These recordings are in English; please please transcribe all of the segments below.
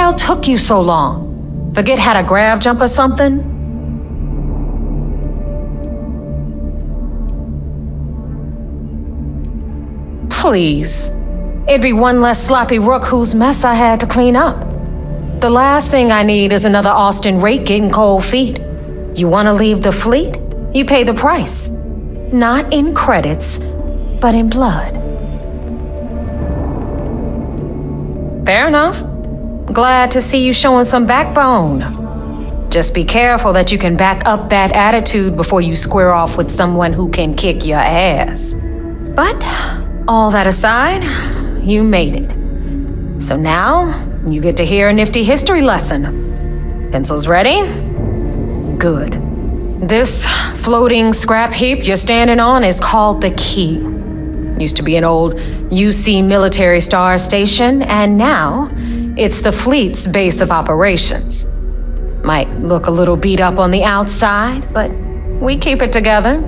hell took you so long? Forget how to grab jump or something? Please. It'd be one less sloppy rook whose mess I had to clean up. The last thing I need is another Austin rake getting cold feet. You want to leave the fleet? You pay the price. Not in credits, but in blood. Fair enough. Glad to see you showing some backbone. Just be careful that you can back up that attitude before you square off with someone who can kick your ass. But, all that aside, you made it. So now, you get to hear a nifty history lesson. Pencils ready? Good. This floating scrap heap you're standing on is called the Key. Used to be an old UC military star station, and now it's the fleet's base of operations. Might look a little beat up on the outside, but we keep it together.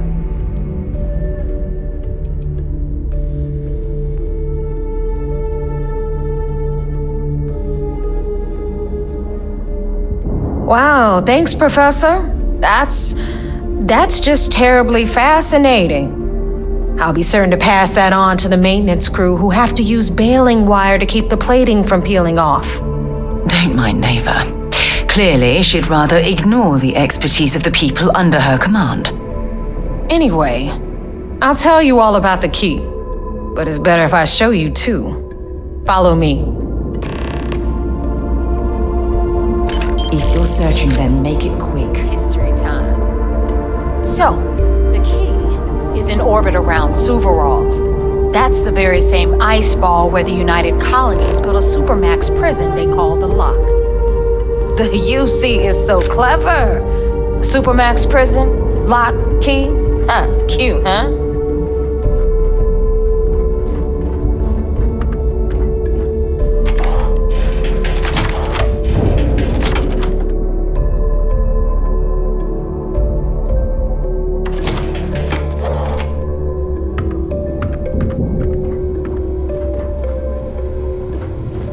Wow, thanks, Professor. That's just terribly fascinating. I'll be certain to pass that on to the maintenance crew who have to use baling wire to keep the plating from peeling off. Don't mind Neva. Clearly, she'd rather ignore the expertise of the people under her command. Anyway, I'll tell you all about the Key, but it's better if I show you too. Follow me. If you're searching them, make it quick. History time. So, the Key is in orbit around Suvorov. That's the very same ice ball where the United Colonies built a supermax prison they call the Lock. The UC is so clever. Supermax prison, Lock, Key. Cute, huh?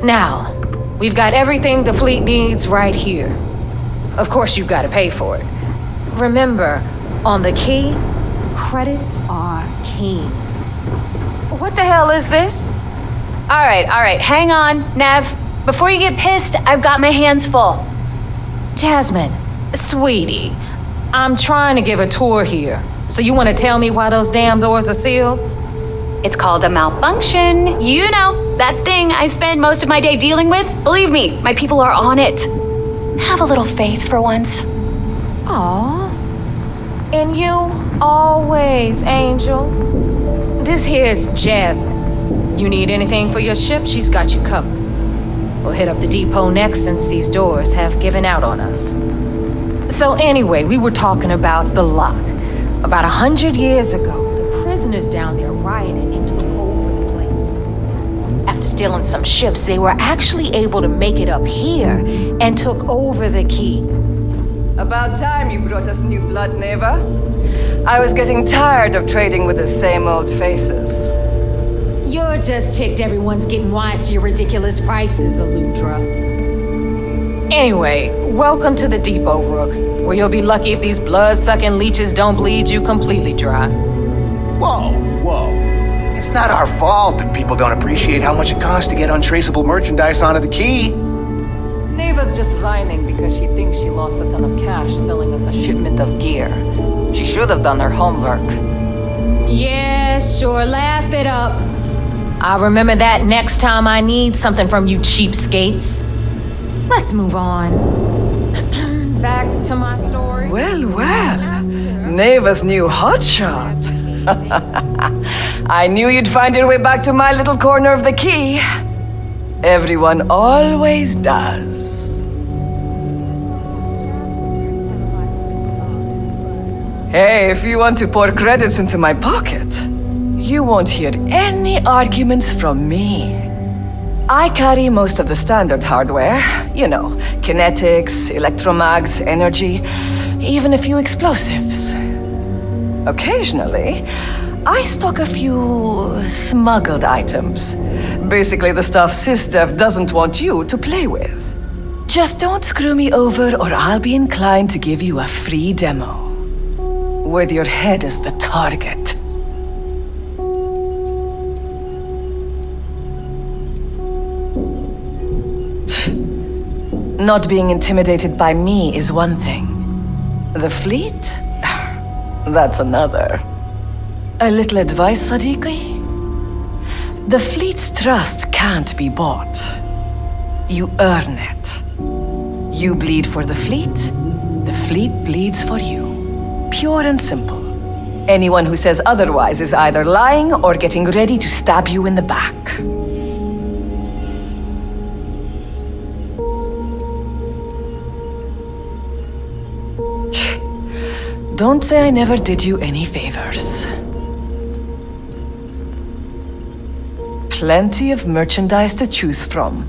Now, we've got everything the fleet needs right here. Of course, you've got to pay for it. Remember, on the Key, credits are king. What the hell is this? All right, hang on, Nev. Before you get pissed, I've got my hands full. Jasmine, sweetie, I'm trying to give a tour here. So you want to tell me why those damn doors are sealed? It's called a malfunction. You know, that thing I spend most of my day dealing with. Believe me, my people are on it. Have a little faith for once. Aw. And you always, Angel. This here's Jasmine. You need anything for your ship, she's got you covered. We'll hit up the depot next since these doors have given out on us. So anyway, we were talking about the Lock. About 100 years ago, the prisoners down there rioted and took over the place. After stealing some ships, they were actually able to make it up here and took over the Key. About time you brought us new blood, Neva. I was getting tired of trading with the same old faces. You're just ticked everyone's getting wise to your ridiculous prices, Aludra. Anyway, welcome to the depot, Rook, where you'll be lucky if these blood-sucking leeches don't bleed you completely dry. Whoa. It's not our fault that people don't appreciate how much it costs to get untraceable merchandise onto the Key. Neva's just whining because she thinks she lost a ton of cash selling us a shipment of gear. She should have done her homework. Yeah, sure, laugh it up. I'll remember that next time I need something from you cheapskates. Let's move on. Back to my story. Well, Neva's new hotshot. I knew you'd find your way back to my little corner of the Key. Everyone always does. Hey, if you want to pour credits into my pocket, you won't hear any arguments from me. I carry most of the standard hardware. You know, kinetics, electromags, energy, even a few explosives. Occasionally, I stock a few smuggled items. Basically the stuff SysDev doesn't want you to play with. Just don't screw me over or I'll be inclined to give you a free demo. With your head as the target. Not being intimidated by me is one thing. The fleet? That's another. A little advice, Sadiqi? The fleet's trust can't be bought. You earn it. You bleed for the fleet bleeds for you. Pure and simple. Anyone who says otherwise is either lying or getting ready to stab you in the back. Don't say I never did you any favors. Plenty of merchandise to choose from.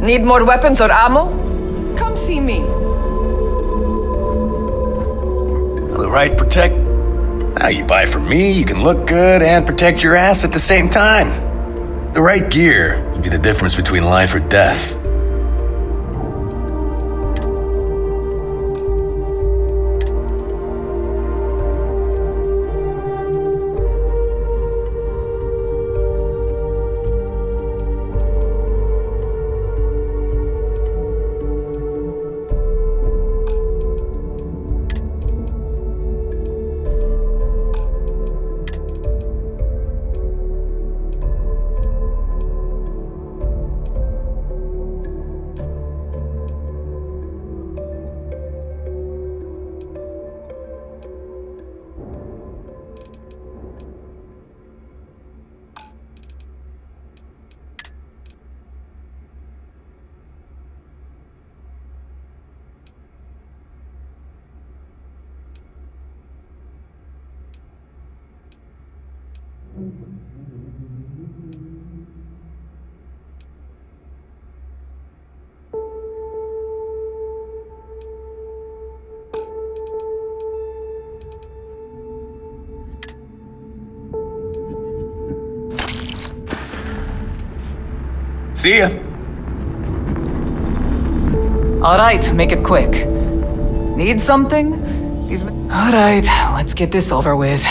Need more weapons or ammo? Come see me. The right protect... Now you buy from me, you can look good and protect your ass at the same time. The right gear will be the difference between life or death. See ya. All right, make it quick. Need something? All right, let's get this over with.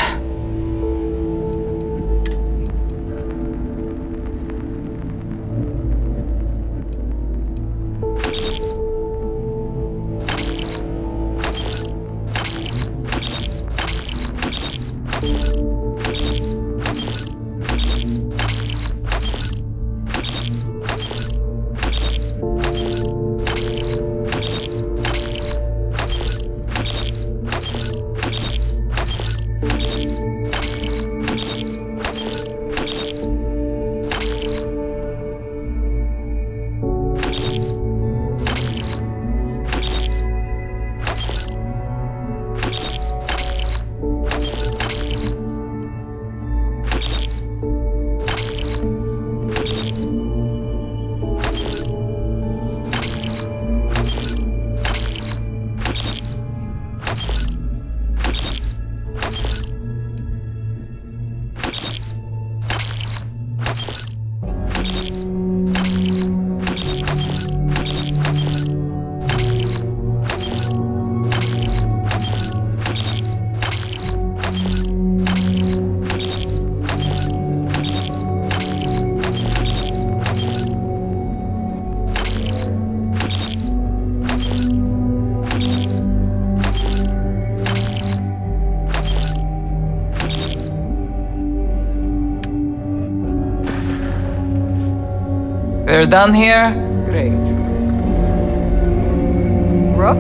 You're done here? Great. Rook,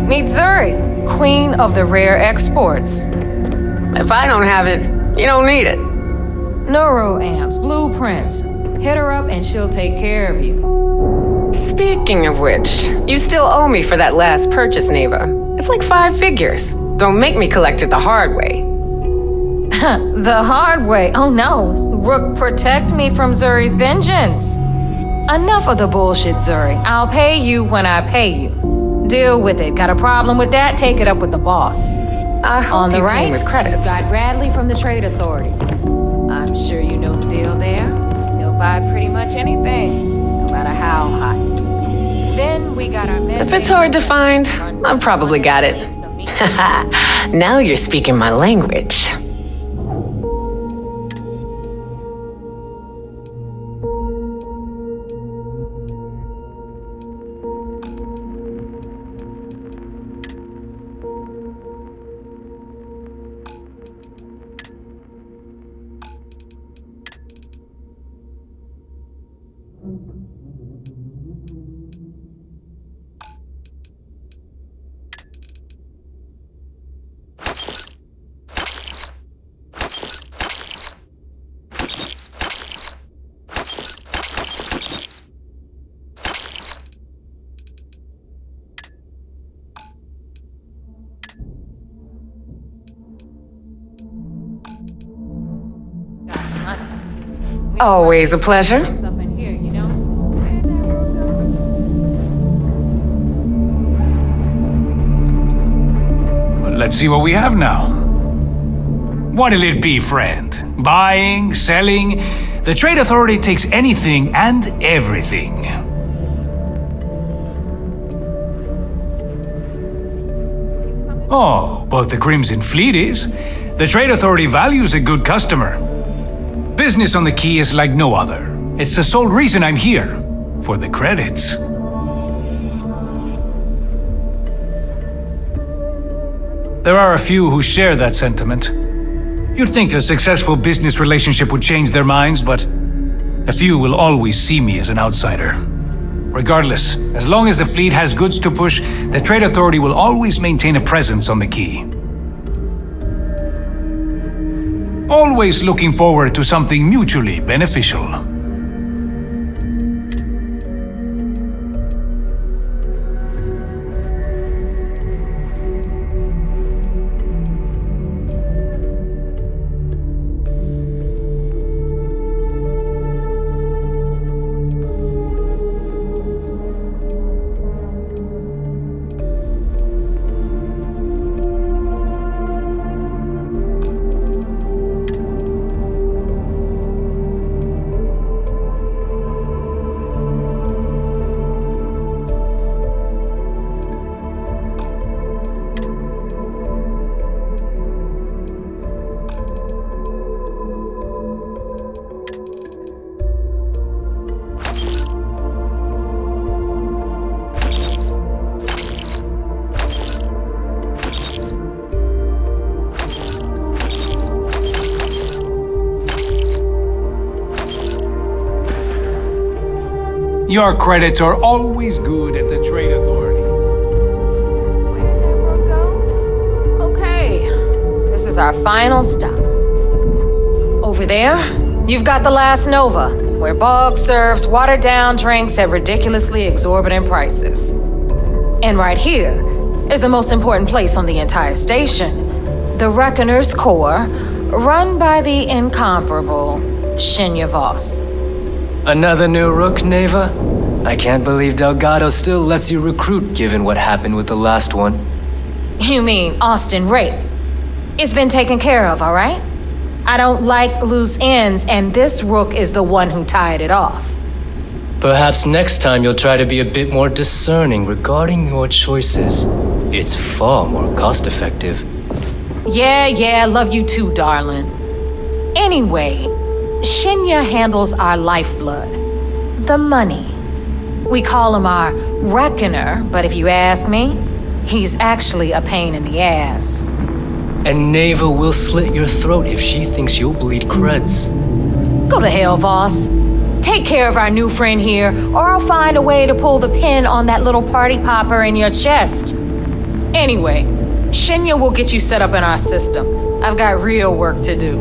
meet Zuri, queen of the rare exports. If I don't have it, you don't need it. Neuroamps, blueprints. Hit her up and she'll take care of you. Speaking of which, you still owe me for that last purchase, Neva. It's like 5 figures. Don't make me collect it the hard way. The hard way? Oh no. Rook, protect me from Zuri's vengeance. Enough of the bullshit, Zuri. I'll pay you when I pay you. Deal with it. Got a problem with that? Take it up with the boss. I hope On the you right, came with credits. got Bradley from the Trade Authority. I'm sure you know the deal there. He'll buy pretty much anything, no matter how hot. Then we got our If it's hard to find, I've probably got it. Now you're speaking my language. Always a pleasure. Up in here, you know? Well, let's see what we have now. What'll it be, friend? Buying, selling? The Trade Authority takes anything and everything. Oh, but the Crimson Fleet is. The Trade Authority values a good customer. Business on the Key is like no other. It's the sole reason I'm here. For the credits. There are a few who share that sentiment. You'd think a successful business relationship would change their minds, but a few will always see me as an outsider. Regardless, as long as the fleet has goods to push, the Trade Authority will always maintain a presence on the Key. Always looking forward to something mutually beneficial. Your credits are always good at the Trade Authority. Okay, this is our final stop. Over there, you've got the last Nova, where Bog serves watered-down drinks at ridiculously exorbitant prices. And right here is the most important place on the entire station, the Reckoner's Core, run by the incomparable Shinya Voss. Another new rook, Neva? I can't believe Delgado still lets you recruit given what happened with the last one. You mean Austin Rape? It's been taken care of, all right? I don't like loose ends, and this rook is the one who tied it off. Perhaps next time you'll try to be a bit more discerning regarding your choices. It's far more cost-effective. Yeah, love you too, darling. Anyway, Shinya handles our lifeblood, the money. We call him our reckoner, but if you ask me, he's actually a pain in the ass. And Neva will slit your throat if she thinks you'll bleed creds. Go to hell, boss. Take care of our new friend here, or I'll find a way to pull the pin on that little party popper in your chest. Anyway, Shinya will get you set up in our system. I've got real work to do.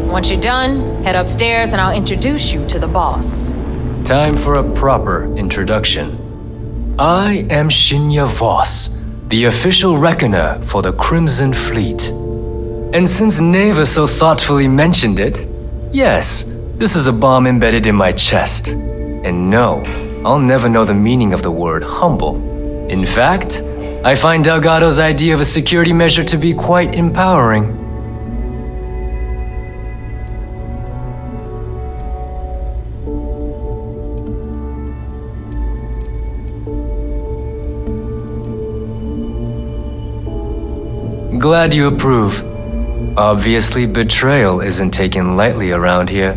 Once you're done, head upstairs and I'll introduce you to the boss. Time for a proper introduction. I am Shinya Voss, the official reckoner for the Crimson Fleet. And since Neva so thoughtfully mentioned it, yes, this is a bomb embedded in my chest. And no, I'll never know the meaning of the word humble. In fact, I find Delgado's idea of a security measure to be quite empowering. Glad you approve. Obviously, betrayal isn't taken lightly around here.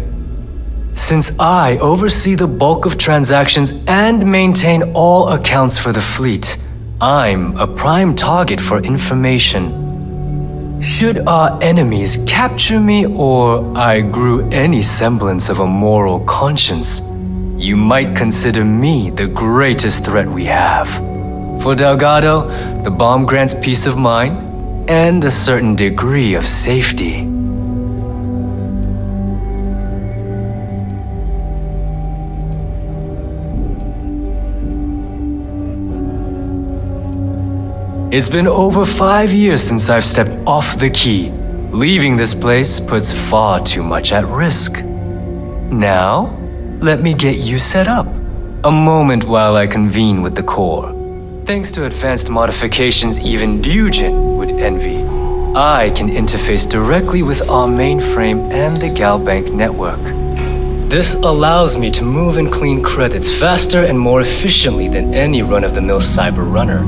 Since I oversee the bulk of transactions and maintain all accounts for the fleet, I'm a prime target for information. Should our enemies capture me or I grew any semblance of a moral conscience, you might consider me the greatest threat we have. For Delgado, the bomb grants peace of mind and a certain degree of safety. It's been over 5 years since I've stepped off the key. Leaving this place puts far too much at risk. Now, let me get you set up. A moment while I convene with the core. Thanks to advanced modifications even Ryujin would envy, I can interface directly with our mainframe and the Galbank network. This allows me to move and clean credits faster and more efficiently than any run-of-the-mill cyber runner.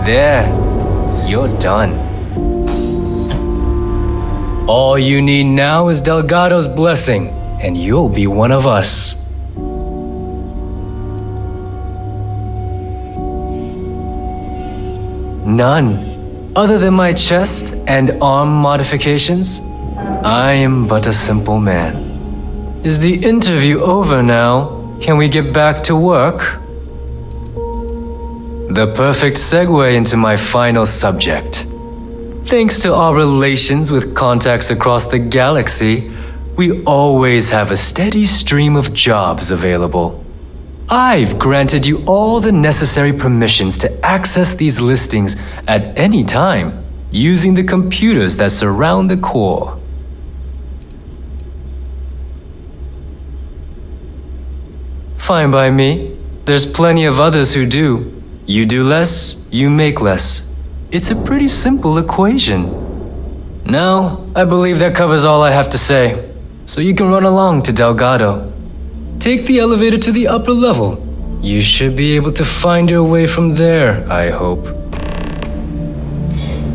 There, you're done. All you need now is Delgado's blessing, and you'll be one of us. None. Other than my chest and arm modifications, I am but a simple man. Is the interview over now? Can we get back to work? The perfect segue into my final subject. Thanks to our relations with contacts across the galaxy, we always have a steady stream of jobs available. I've granted you all the necessary permissions to access these listings at any time, using the computers that surround the core. Fine by me. There's plenty of others who do. You do less, you make less. It's a pretty simple equation. Now, I believe that covers all I have to say, so you can run along to Delgado. Take the elevator to the upper level. You should be able to find your way from there, I hope.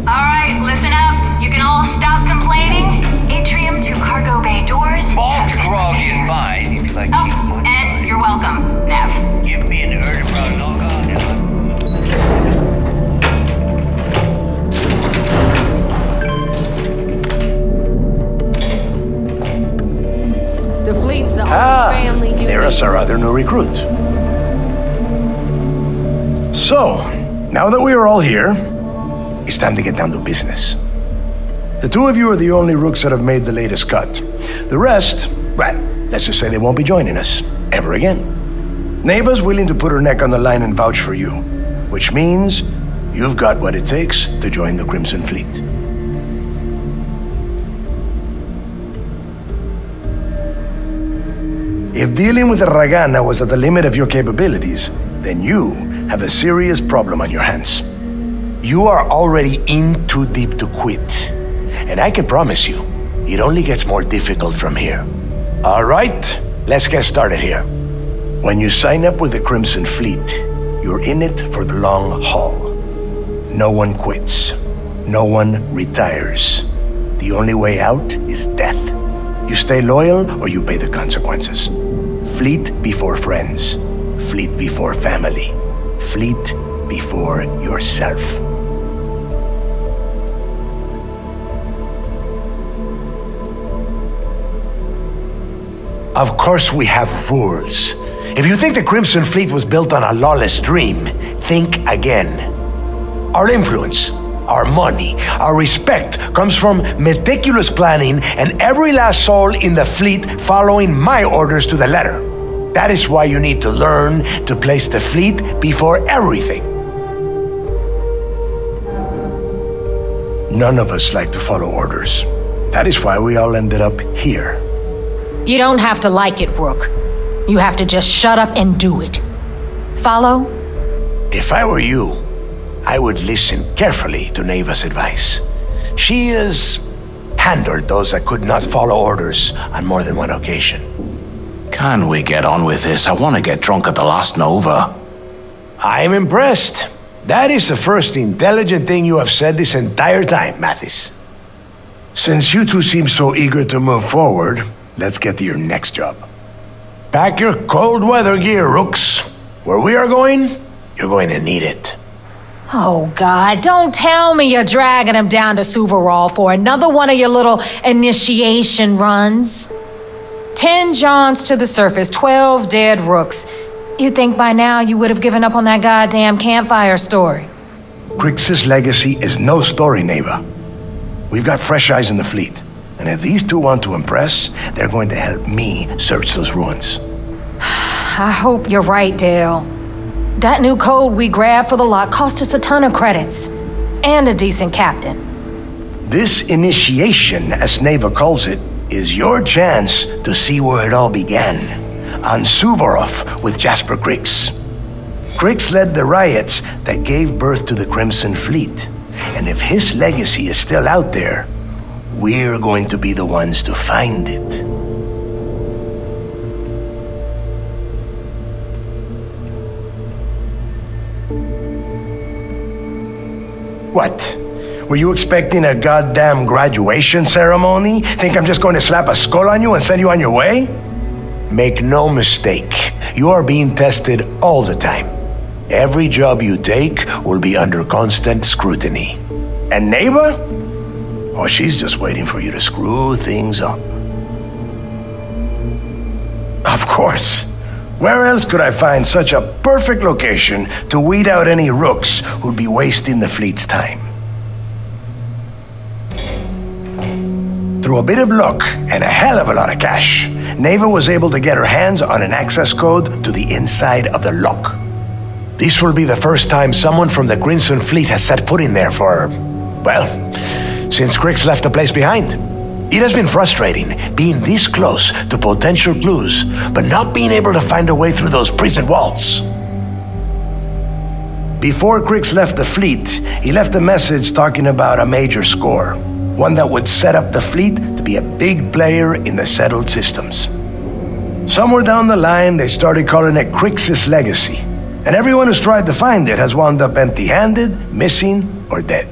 Alright, listen up. You can all stop complaining. Atrium to cargo bay doors. Ball to groggy is fine if you like to keep money. And you're welcome, Nev. Give me an Erdebrown knock on it. The fleet's the only family you There's our other new recruit. So, now that we are all here, it's time to get down to business. The two of you are the only rooks that have made the latest cut. The rest, well, let's just say they won't be joining us ever again. Neva's willing to put her neck on the line and vouch for you, which means you've got what it takes to join the Crimson Fleet. If dealing with the Ragana was at the limit of your capabilities, then you have a serious problem on your hands. You are already in too deep to quit. And I can promise you, it only gets more difficult from here. All right, let's get started here. When you sign up with the Crimson Fleet, you're in it for the long haul. No one quits. No one retires. The only way out is death. You stay loyal or you pay the consequences. Fleet before friends. Fleet before family. Fleet before yourself. Of course we have rules. If you think the Crimson Fleet was built on a lawless dream, think again. Our influence, our money, our respect comes from meticulous planning and every last soul in the fleet following my orders to the letter. That is why you need to learn to place the fleet before everything. None of us like to follow orders. That is why we all ended up here. You don't have to like it, Rook. You have to just shut up and do it. Follow? If I were you, I would listen carefully to Neva's advice. She has handled those that could not follow orders on more than one occasion. Can we get on with this? I want to get drunk at the last Nova. I'm impressed. That is the first intelligent thing you have said this entire time, Mathis. Since you two seem so eager to move forward, let's get to your next job. Pack your cold weather gear, Rooks. Where we are going, you're going to need it. Oh, God, don't tell me you're dragging him down to Suvarol for another one of your little initiation runs. 10 Johns to the surface, 12 dead Rooks. You'd think by now you would have given up on that goddamn campfire story. Crix's legacy is no story, Neva. We've got fresh eyes in the fleet. And if these two want to impress, they're going to help me search those ruins. I hope you're right, Dale. That new code we grabbed for the lot cost us a ton of credits. And a decent captain. This initiation, as Neva calls it, is your chance to see where it all began. On Suvorov with Jasper Crix. Crix led the riots that gave birth to the Crimson Fleet. And if his legacy is still out there, we're going to be the ones to find it. What? Were you expecting a goddamn graduation ceremony? Think I'm just going to slap a skull on you and send you on your way? Make no mistake, you are being tested all the time. Every job you take will be under constant scrutiny. And Neva? Oh, she's just waiting for you to screw things up. Of course. Where else could I find such a perfect location to weed out any rooks who'd be wasting the fleet's time? Through a bit of luck and a hell of a lot of cash, Neva was able to get her hands on an access code to the inside of the lock. This will be the first time someone from the Crimson Fleet has set foot in there for, well, since Crix left the place behind. It has been frustrating being this close to potential clues, but not being able to find a way through those prison walls. Before Crix left the fleet, he left a message talking about a major score, one that would set up the fleet to be a big player in the settled systems. Somewhere down the line, they started calling it Crix's legacy, and everyone who's tried to find it has wound up empty-handed, missing, or dead.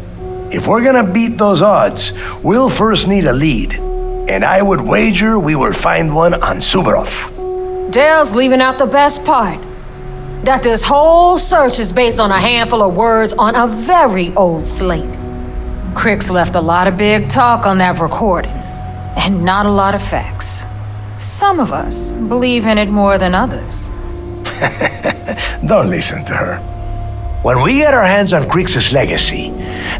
If we're gonna beat those odds, we'll first need a lead. And I would wager we will find one on Suvorov. Dale's leaving out the best part. That this whole search is based on a handful of words on a very old slate. Crix left a lot of big talk on that recording, and not a lot of facts. Some of us believe in it more than others. Don't listen to her. When we get our hands on Crix's legacy,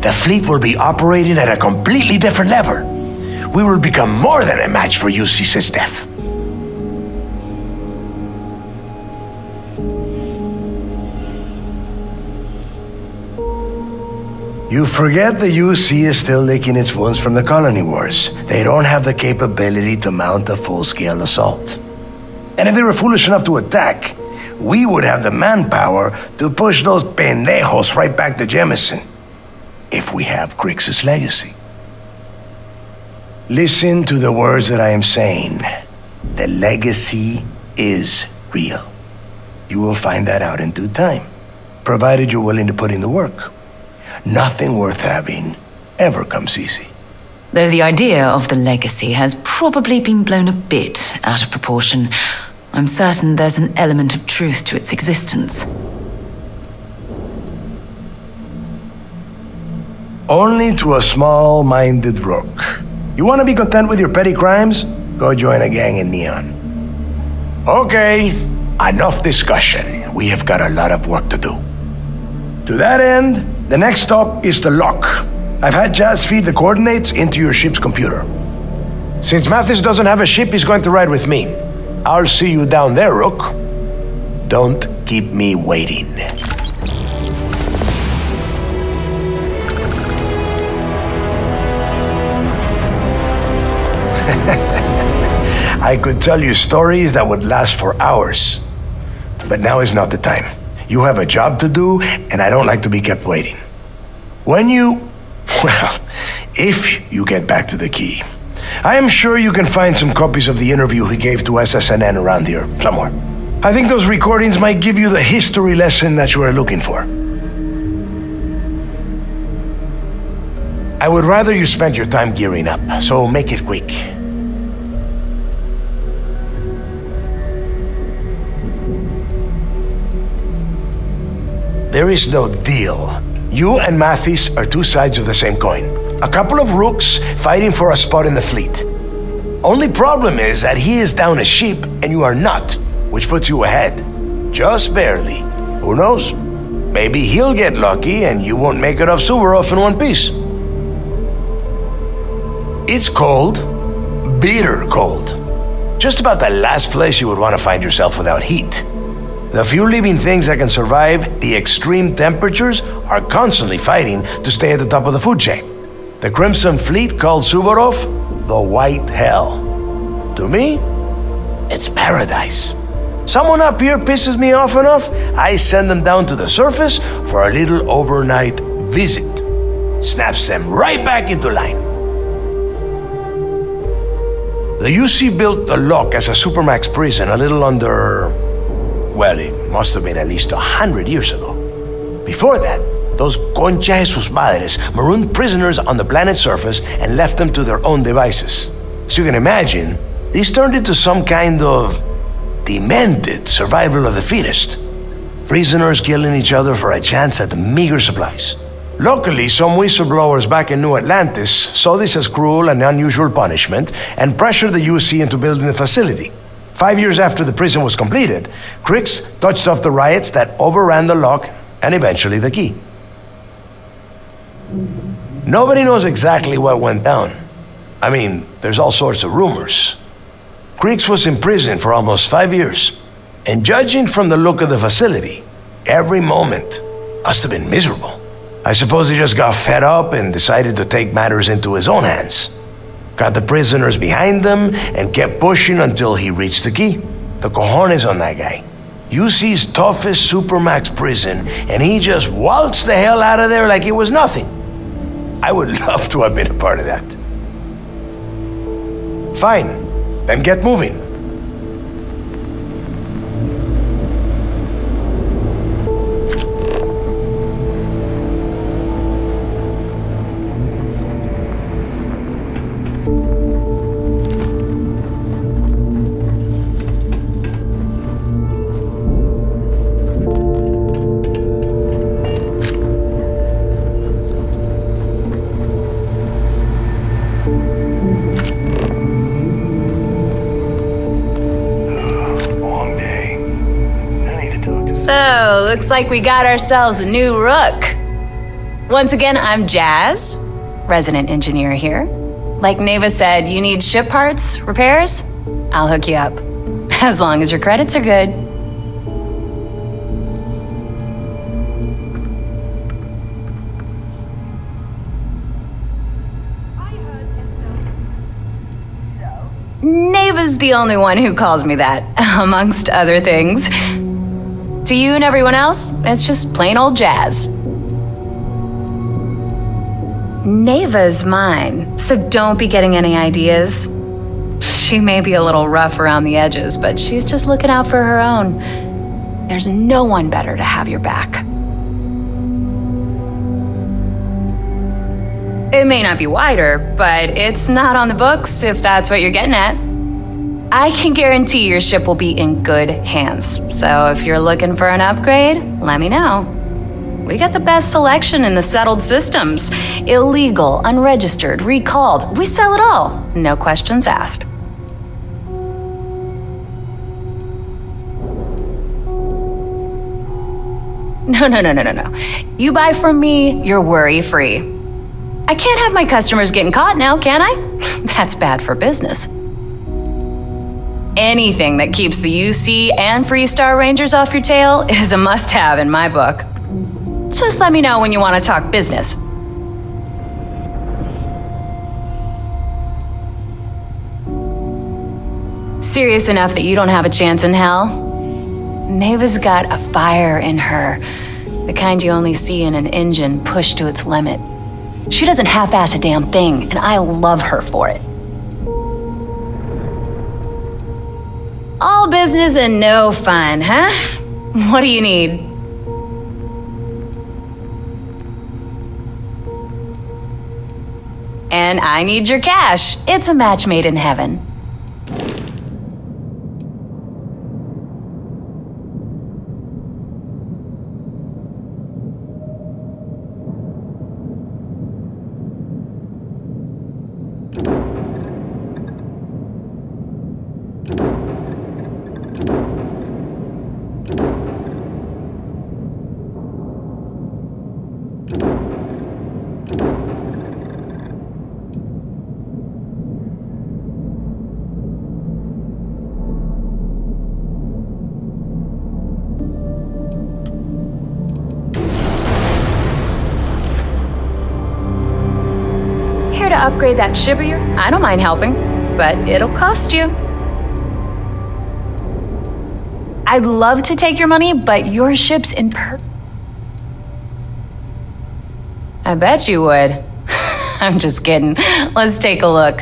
the fleet will be operating at a completely different level. We will become more than a match for UC Sistef. You forget the UC is still licking its wounds from the colony wars. They don't have the capability to mount a full-scale assault. And if they were foolish enough to attack, we would have the manpower to push those pendejos right back to Jemison. If we have Crix's legacy. Listen to the words that I am saying. The legacy is real. You will find that out in due time, provided you're willing to put in the work. Nothing worth having ever comes easy. Though the idea of the legacy has probably been blown a bit out of proportion, I'm certain there's an element of truth to its existence. Only to a small-minded rook. You want to be content with your petty crimes? Go join a gang in Neon. Okay, enough discussion. We have got a lot of work to do. To that end, the next stop is the lock. I've had Jazz feed the coordinates into your ship's computer. Since Mathis doesn't have a ship, he's going to ride with me. I'll see you down there, Rook. Don't keep me waiting. I could tell you stories that would last for hours. But now is not the time. You have a job to do, and I don't like to be kept waiting. If you get back to the key, I am sure you can find some copies of the interview he gave to SSNN around here, somewhere. I think those recordings might give you the history lesson that you are looking for. I would rather you spend your time gearing up, so make it quick. There is no deal. You and Mathis are two sides of the same coin. A couple of rooks fighting for a spot in the fleet. Only problem is that he is down a ship and you are not, which puts you ahead. Just barely. Who knows? Maybe he'll get lucky and you won't make it off Suvorov in one piece. It's cold. Bitter cold. Just about the last place you would want to find yourself without heat. The few living things that can survive the extreme temperatures are constantly fighting to stay at the top of the food chain. The Crimson Fleet called Suvorov the White Hell. To me, it's paradise. Someone up here pisses me off enough, I send them down to the surface for a little overnight visit. Snaps them right back into line. The UC built the lock as a Supermax prison a little under... well, it must have been at least 100 years ago. Before that, those concha de sus madres marooned prisoners on the planet's surface and left them to their own devices. So you can imagine, these turned into some kind of demented survival of the fittest. Prisoners killing each other for a chance at the meager supplies. Luckily, some whistleblowers back in New Atlantis saw this as cruel and unusual punishment and pressured the UC into building the facility. 5 years after the prison was completed, Crix touched off the riots that overran the lock and eventually the key. Nobody knows exactly what went down. I mean, there's all sorts of rumors. Crix was in prison for almost 5 years, and judging from the look of the facility, every moment must have been miserable. I suppose he just got fed up and decided to take matters into his own hands. Got the prisoners behind them and kept pushing until he reached the key. The cojones on that guy. UC's toughest Supermax prison, and he just waltzed the hell out of there like it was nothing. I would love to have been a part of that. Fine, then get moving. So, looks like we got ourselves a new rook. Once again, I'm Jazz, resident engineer here. Like Neva said, you need ship parts, repairs? I'll hook you up. As long as your credits are good. Neva's the only one who calls me that, amongst other things. To you and everyone else, it's just plain old Jazz. Neva's mine, so don't be getting any ideas. She may be a little rough around the edges, but she's just looking out for her own. There's no one better to have your back. It may not be wider, but it's not on the books if that's what you're getting at. I can guarantee your ship will be in good hands, so if you're looking for an upgrade, let me know. We got the best selection in the settled systems. Illegal, unregistered, recalled. We sell it all. No questions asked. No. You buy from me, you're worry-free. I can't have my customers getting caught now, can I? That's bad for business. Anything that keeps the UC and Freestar Rangers off your tail is a must-have in my book. Just let me know when you want to talk business. Serious enough that you don't have a chance in hell? Neva's got a fire in her, the kind you only see in an engine pushed to its limit. She doesn't half-ass a damn thing, and I love her for it. All business and no fun, huh? What do you need? And I need your cash. It's a match made in heaven. To upgrade that ship of yours? I don't mind helping, but it'll cost you. I'd love to take your money, but your ship's in I bet you would. I'm just kidding. Let's take a look.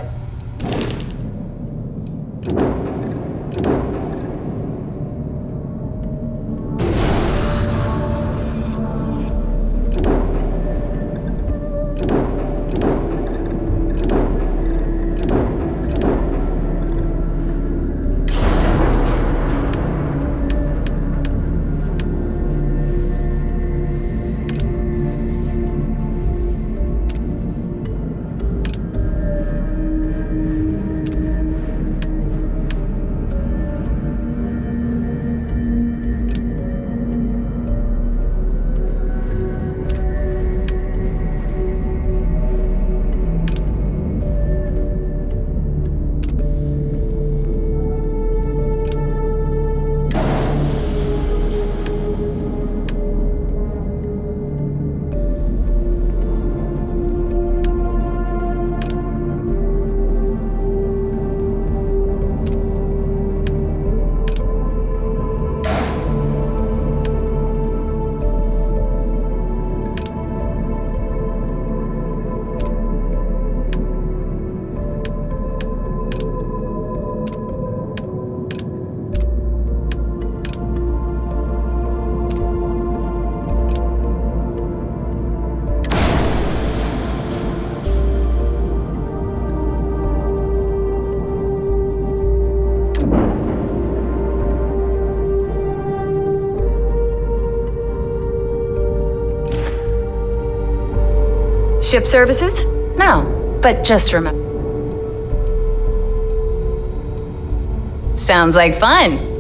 Ship services? No, but just remember. Sounds like fun.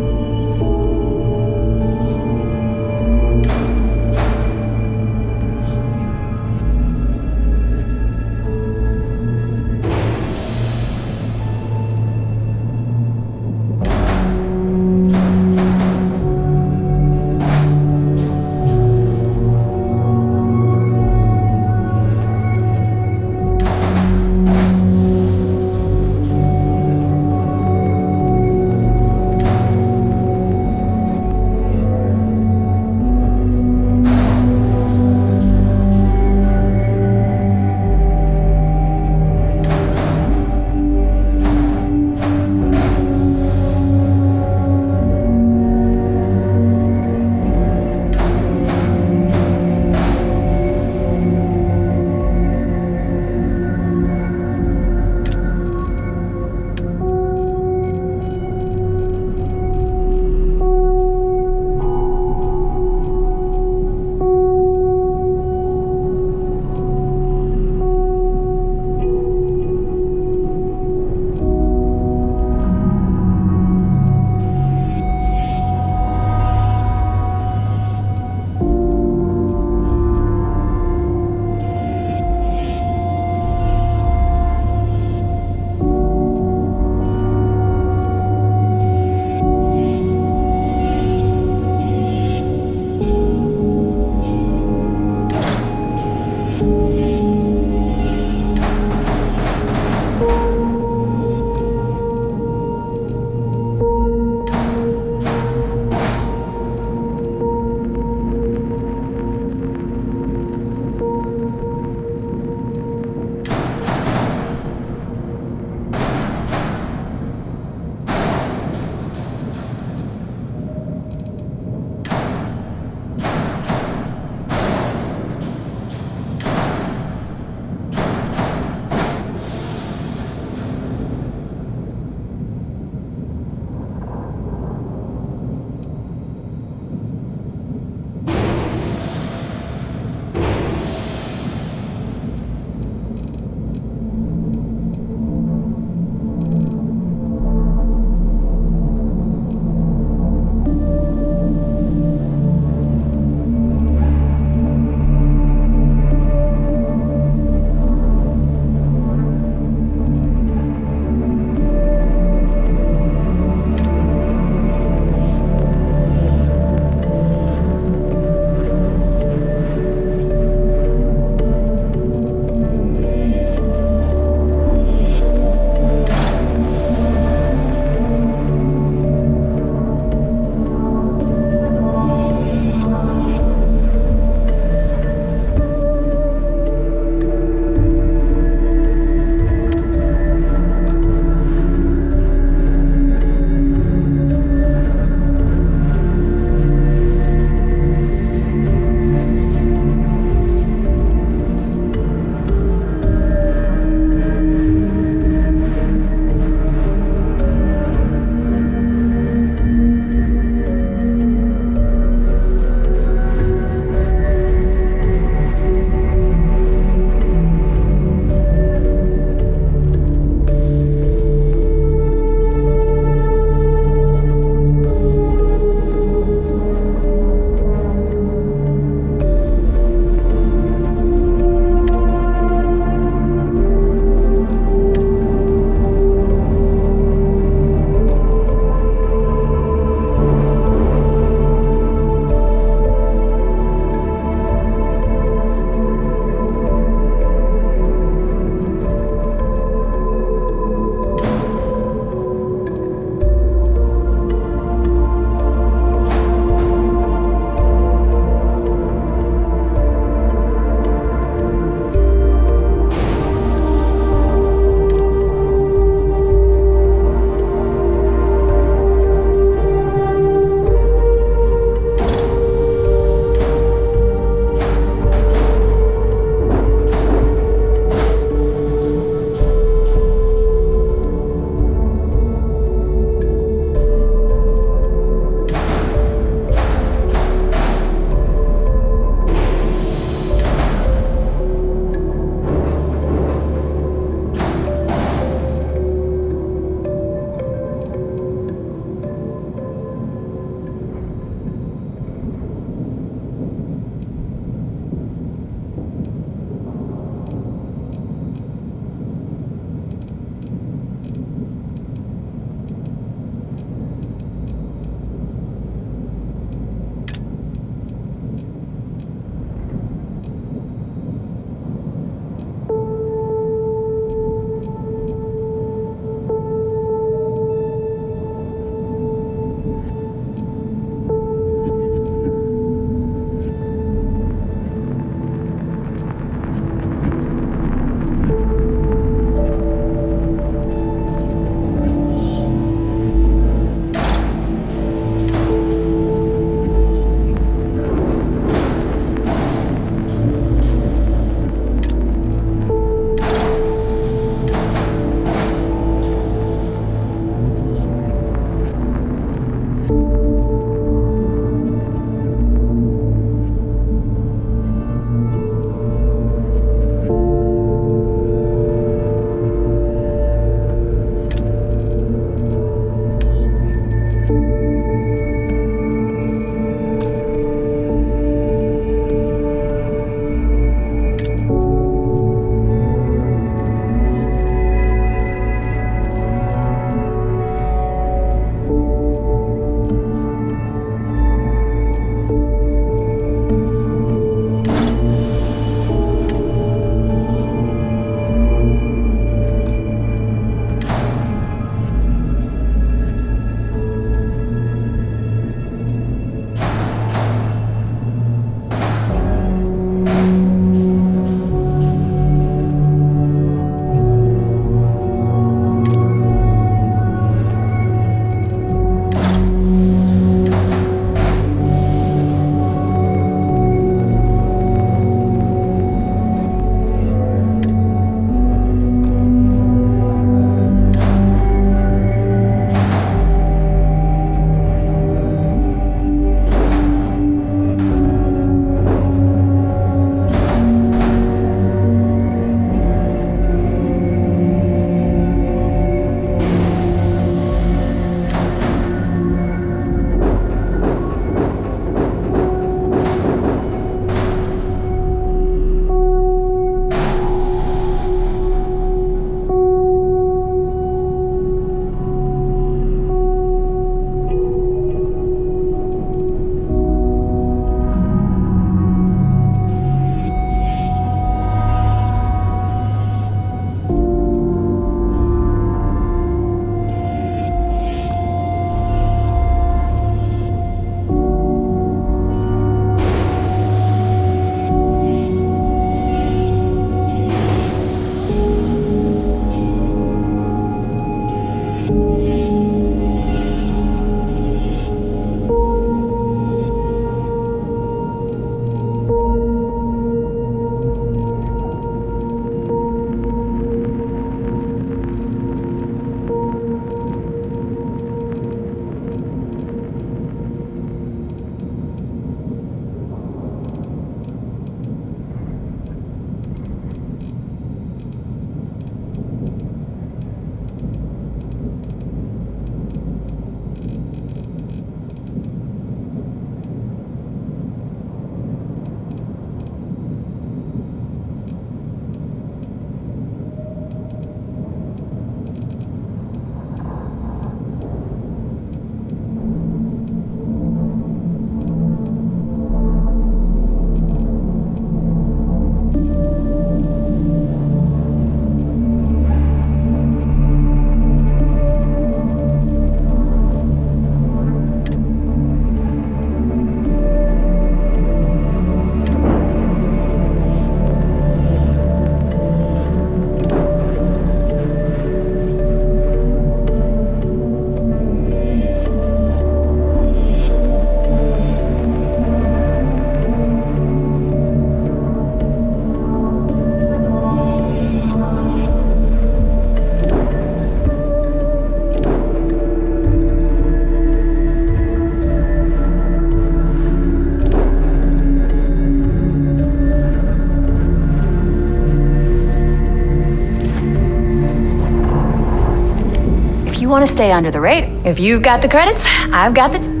want to stay under the radar. If you've got the credits, I've got the...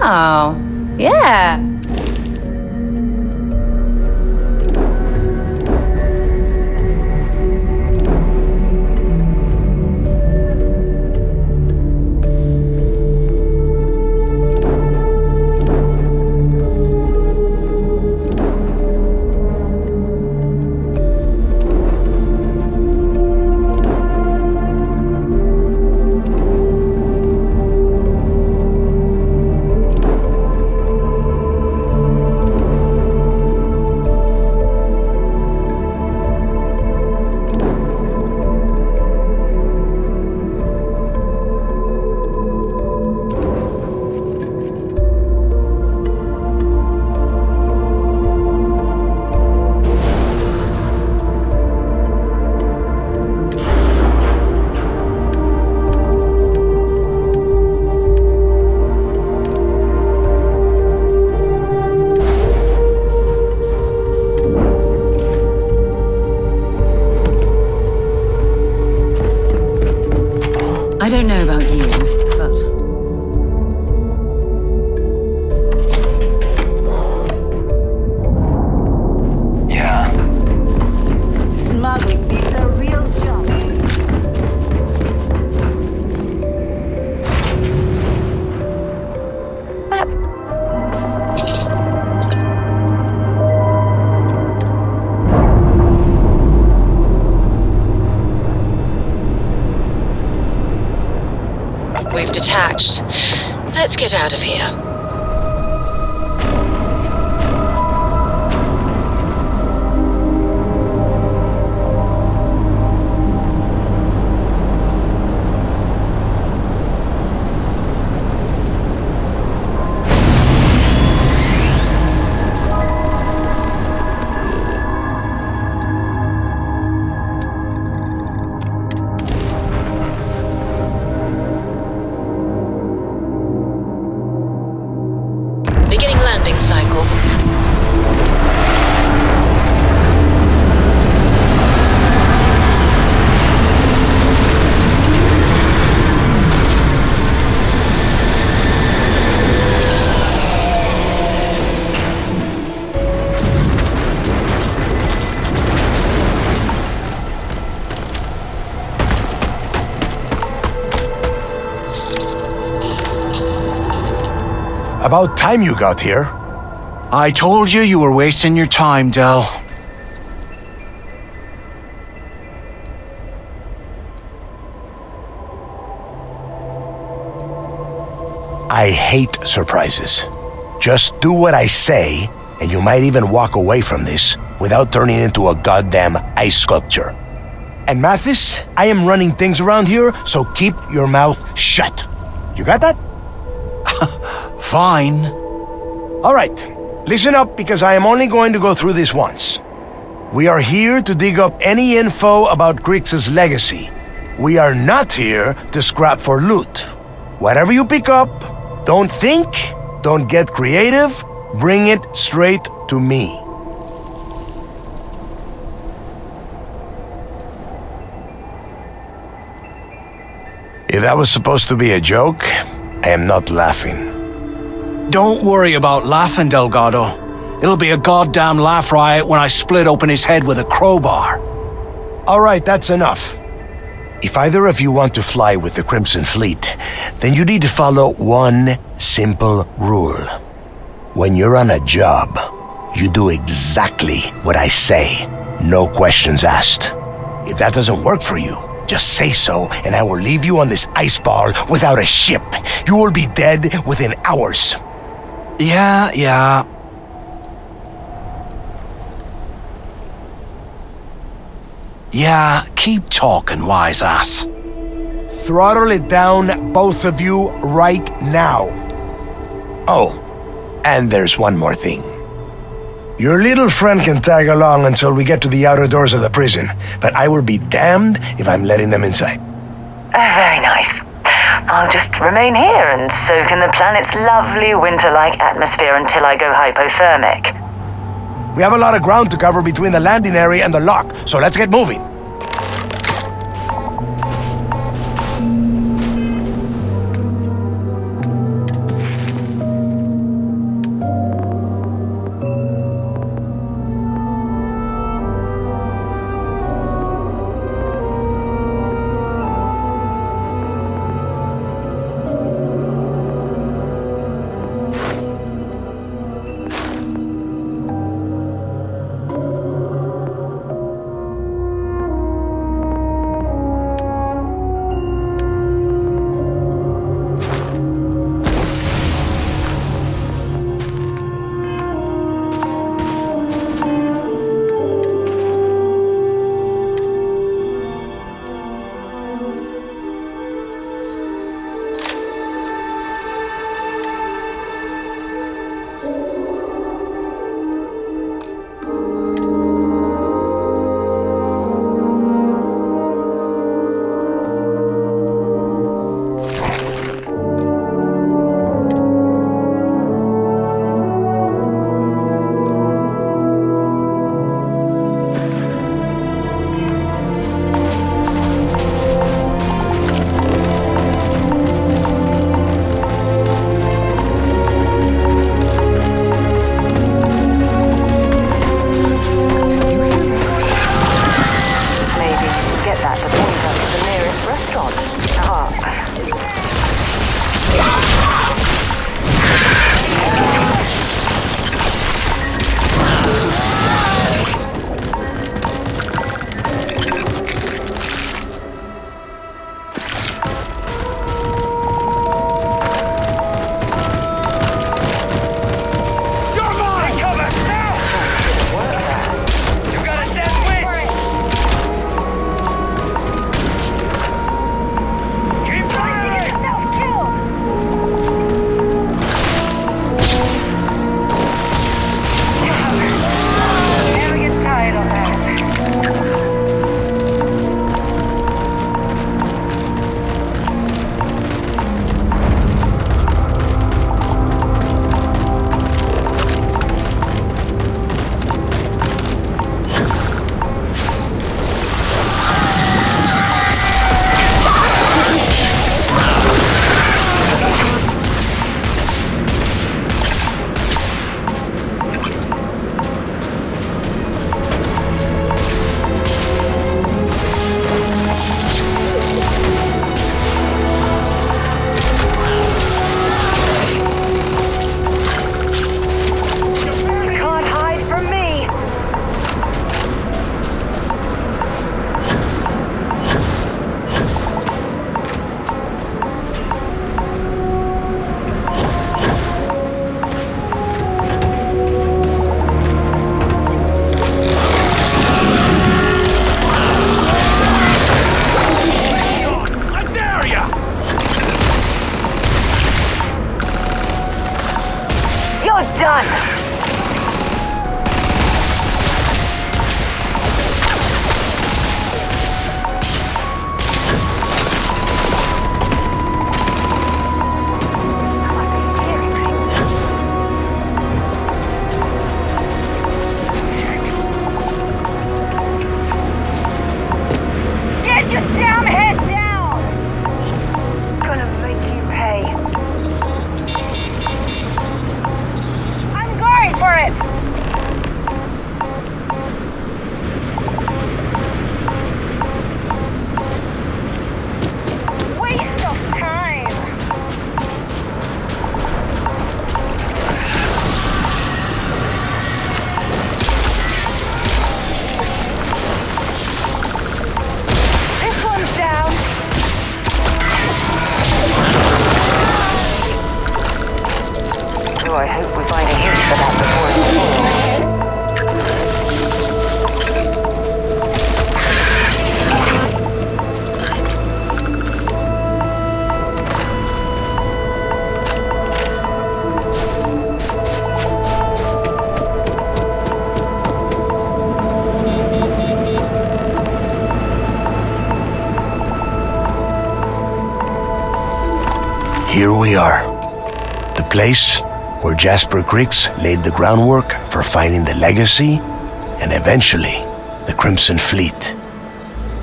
Oh, yeah. I don't know about you, but... Yeah. Smuggling is a real job. We've detached. Let's get out of here. Beginning landing cycle. About time you got here. I told you you were wasting your time, Del. I hate surprises. Just do what I say, and you might even walk away from this without turning into a goddamn ice sculpture. And Mathis, I am running things around here, so keep your mouth shut. You got that? Fine. All right, listen up because I am only going to go through this once. We are here to dig up any info about Grix's legacy. We are not here to scrap for loot. Whatever you pick up, don't think, don't get creative, bring it straight to me. If that was supposed to be a joke, I am not laughing. Don't worry about laughing, Delgado. It'll be a goddamn laugh riot when I split open his head with a crowbar. All right, that's enough. If either of you want to fly with the Crimson Fleet, then you need to follow one simple rule. When you're on a job, you do exactly what I say, no questions asked. If that doesn't work for you, just say so, and I will leave you on this ice ball without a ship. You will be dead within hours. Yeah. Yeah, keep talking, wise ass. Throttle it down, both of you, right now. Oh, and there's one more thing. Your little friend can tag along until we get to the outer doors of the prison, but I will be damned if I'm letting them inside. Very nice. I'll just remain here and soak in the planet's lovely winter-like atmosphere until I go hypothermic. We have a lot of ground to cover between the landing area and the lock, so let's get moving. Here we are. The place where Jasper Griggs laid the groundwork for finding the legacy and eventually the Crimson Fleet.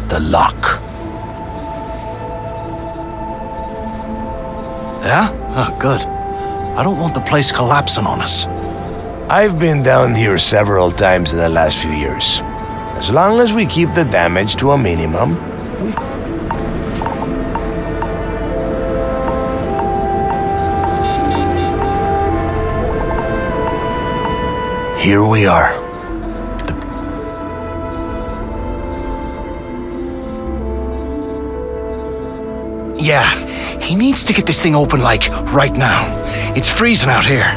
The Lock. Yeah? Oh, good. I don't want the place collapsing on us. I've been down here several times in the last few years. As long as we keep the damage to a minimum, here we are. Yeah, he needs to get this thing open, like, right now. It's freezing out here.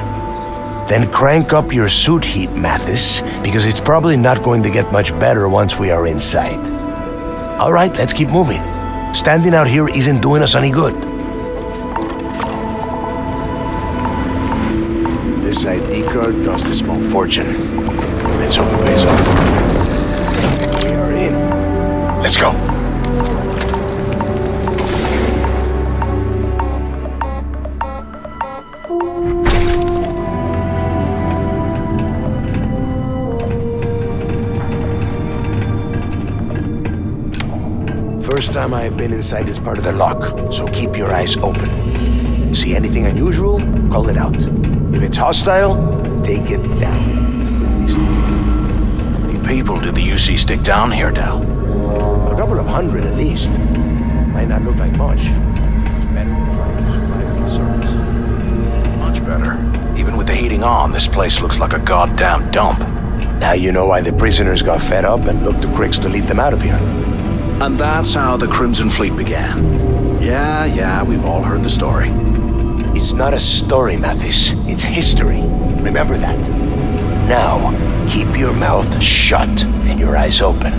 Then crank up your suit heat, Mathis, because it's probably not going to get much better once we are inside. All right, let's keep moving. Standing out here isn't doing us any good. This ID card cost a small fortune. Let's hope it pays off. We are in. Let's go. First time I have been inside this part of the lock, so keep your eyes open. See anything unusual, call it out. If it's hostile, take it down. How many people did the UC stick down here, Del? A couple of hundred at least. Might not look like much. It's better than trying to survive on the surface. Much better. Even with the heating on, this place looks like a goddamn dump. Now you know why the prisoners got fed up and looked to Griggs to lead them out of here. And that's how the Crimson Fleet began. Yeah, we've all heard the story. It's not a story, Mathis. It's history. Remember that. Now, keep your mouth shut and your eyes open.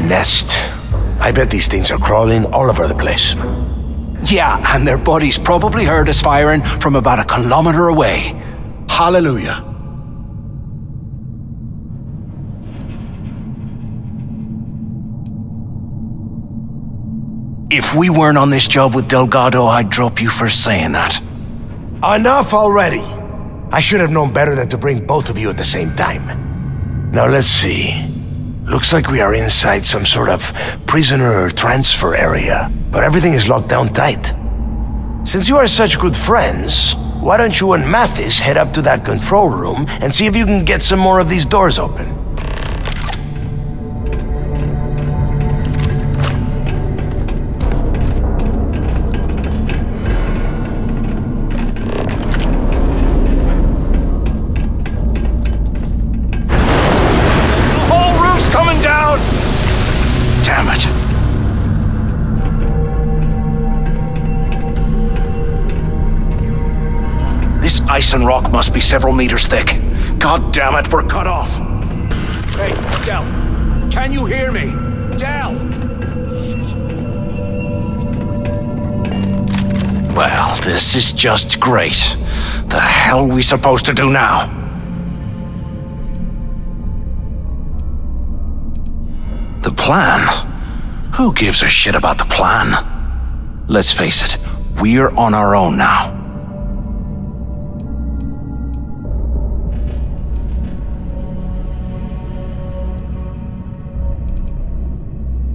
Nest. I bet these things are crawling all over the place. Yeah, and their buddies probably heard us firing from about a kilometer away. Hallelujah. If we weren't on this job with Delgado, I'd drop you for saying that. Enough already! I should have known better than to bring both of you at the same time. Now let's see. Looks like we are inside some sort of prisoner transfer area, but everything is locked down tight. Since you are such good friends, why don't you and Mathis head up to that control room and see if you can get some more of these doors open? Damn it. ice and rock must be several meters thick. God damn it, we're cut off. Hey, Del, can you hear me? Del! Well, this is just great. The hell are we supposed to do now? The plan? Who gives a shit about the plan? Let's face it, we're on our own now.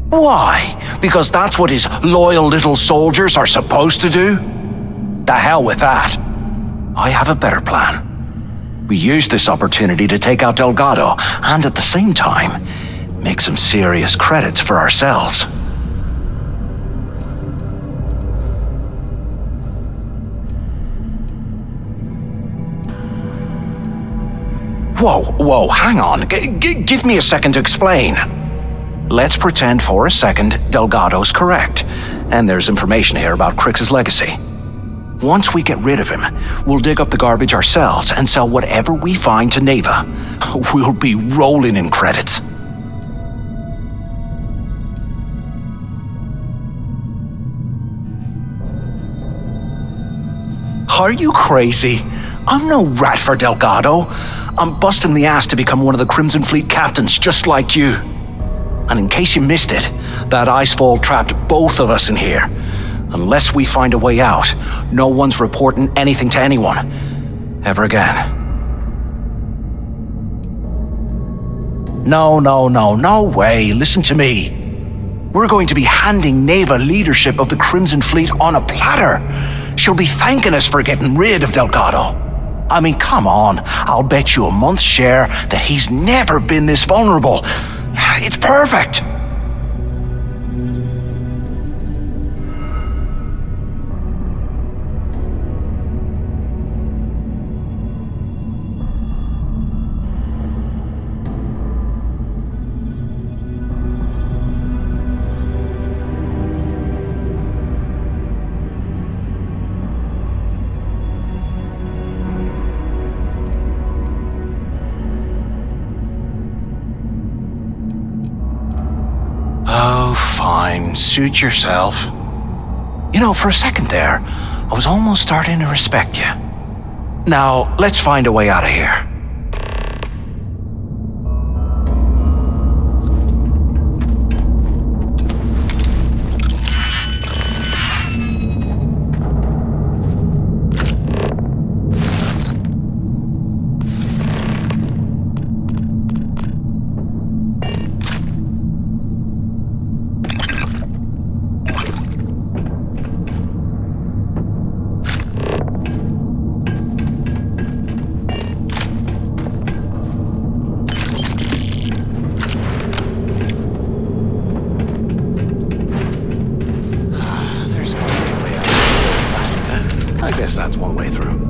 Why? Because that's what his loyal little soldiers are supposed to do? The hell with that. I have a better plan. We use this opportunity to take out Delgado, and at the same time, make some serious credits for ourselves. Whoa, hang on. Give me a second to explain. Let's pretend for a second Delgado's correct, and there's information here about Crix's legacy. Once we get rid of him, we'll dig up the garbage ourselves and sell whatever we find to Neva. We'll be rolling in credits. Are you crazy? I'm no rat for Delgado. I'm busting the ass to become one of the Crimson Fleet captains just like you. And in case you missed it, that icefall trapped both of us in here. Unless we find a way out, no one's reporting anything to anyone. Ever again. No way. Listen to me. We're going to be handing Neva leadership of the Crimson Fleet on a platter. She'll be thanking us for getting rid of Delgado. I mean, come on. I'll bet you a month's share that he's never been this vulnerable. It's perfect. Fine, suit yourself. You know, for a second there, I was almost starting to respect you. Now, let's find a way out of here. That's one way through.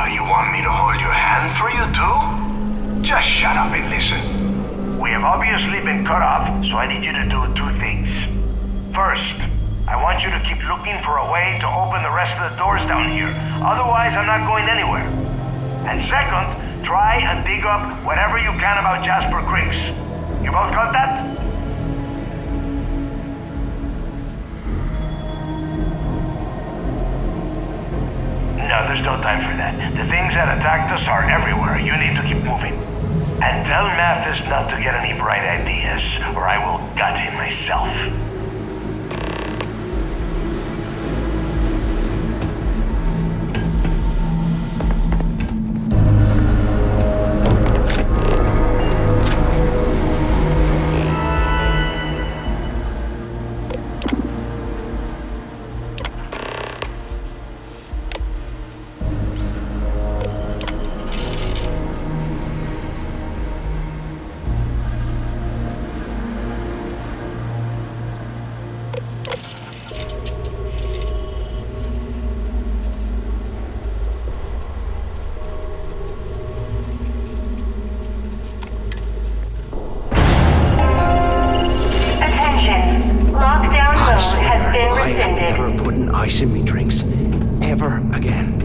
You want me to hold your hand for you too? Just shut up and listen. We have obviously been cut off, so I need you to do two things. First, I want you to keep looking for a way to open the rest of the doors down here. Otherwise, I'm not going anywhere. And second, try and dig up whatever you can about Jasper Crix. You both got that? No, there's no time for that. The things that attacked us are everywhere. You need to keep moving. And tell Mathis not to get any bright ideas, or I will gut him myself. Lockdown mode has been rescinded. I am never putting ice in me drinks. Ever again.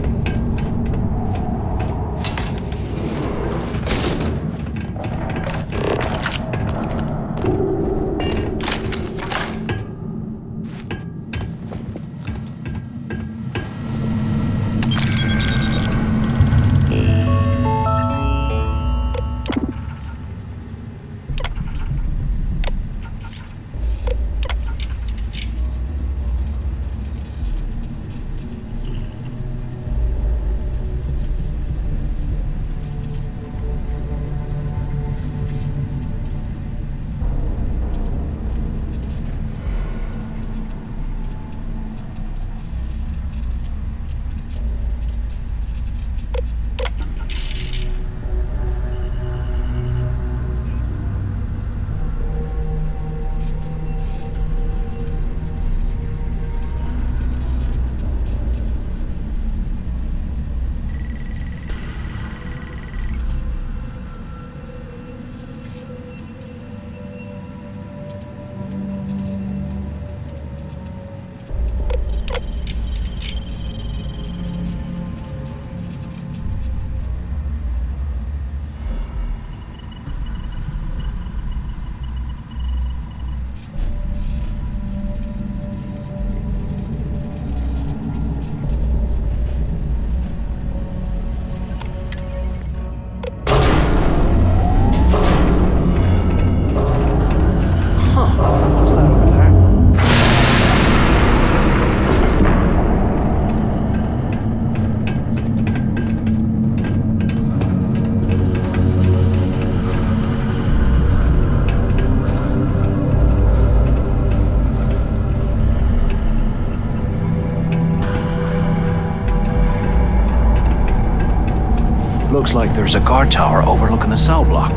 Looks like there's a guard tower overlooking the cell block.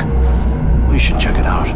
We should check it out.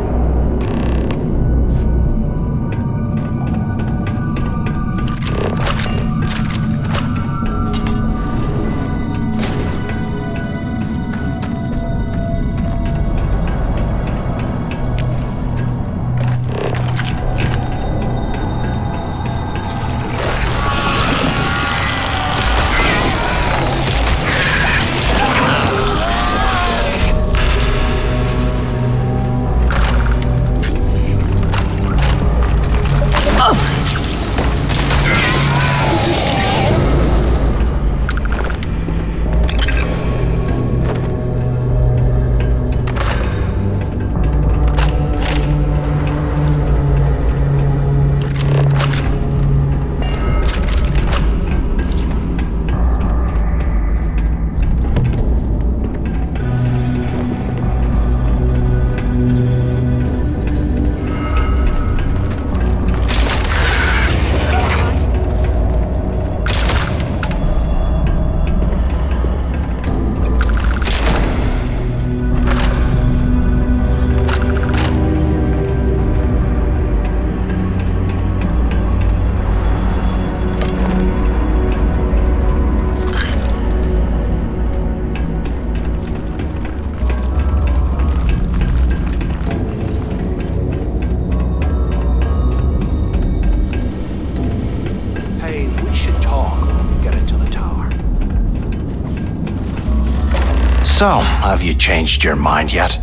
So, have you changed your mind yet?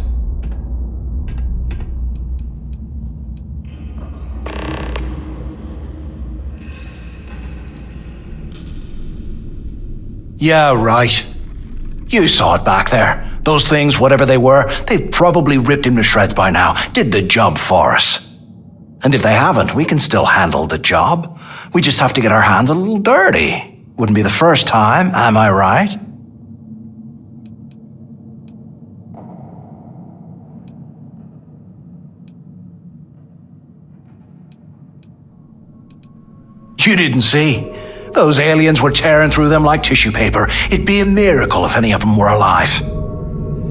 Yeah, right. You saw it back there. Those things, whatever they were, they've probably ripped him to shreds by now. Did the job for us. And if they haven't, we can still handle the job. We just have to get our hands a little dirty. Wouldn't be the first time, am I right? You didn't see. Those aliens were tearing through them like tissue paper. It'd be a miracle if any of them were alive.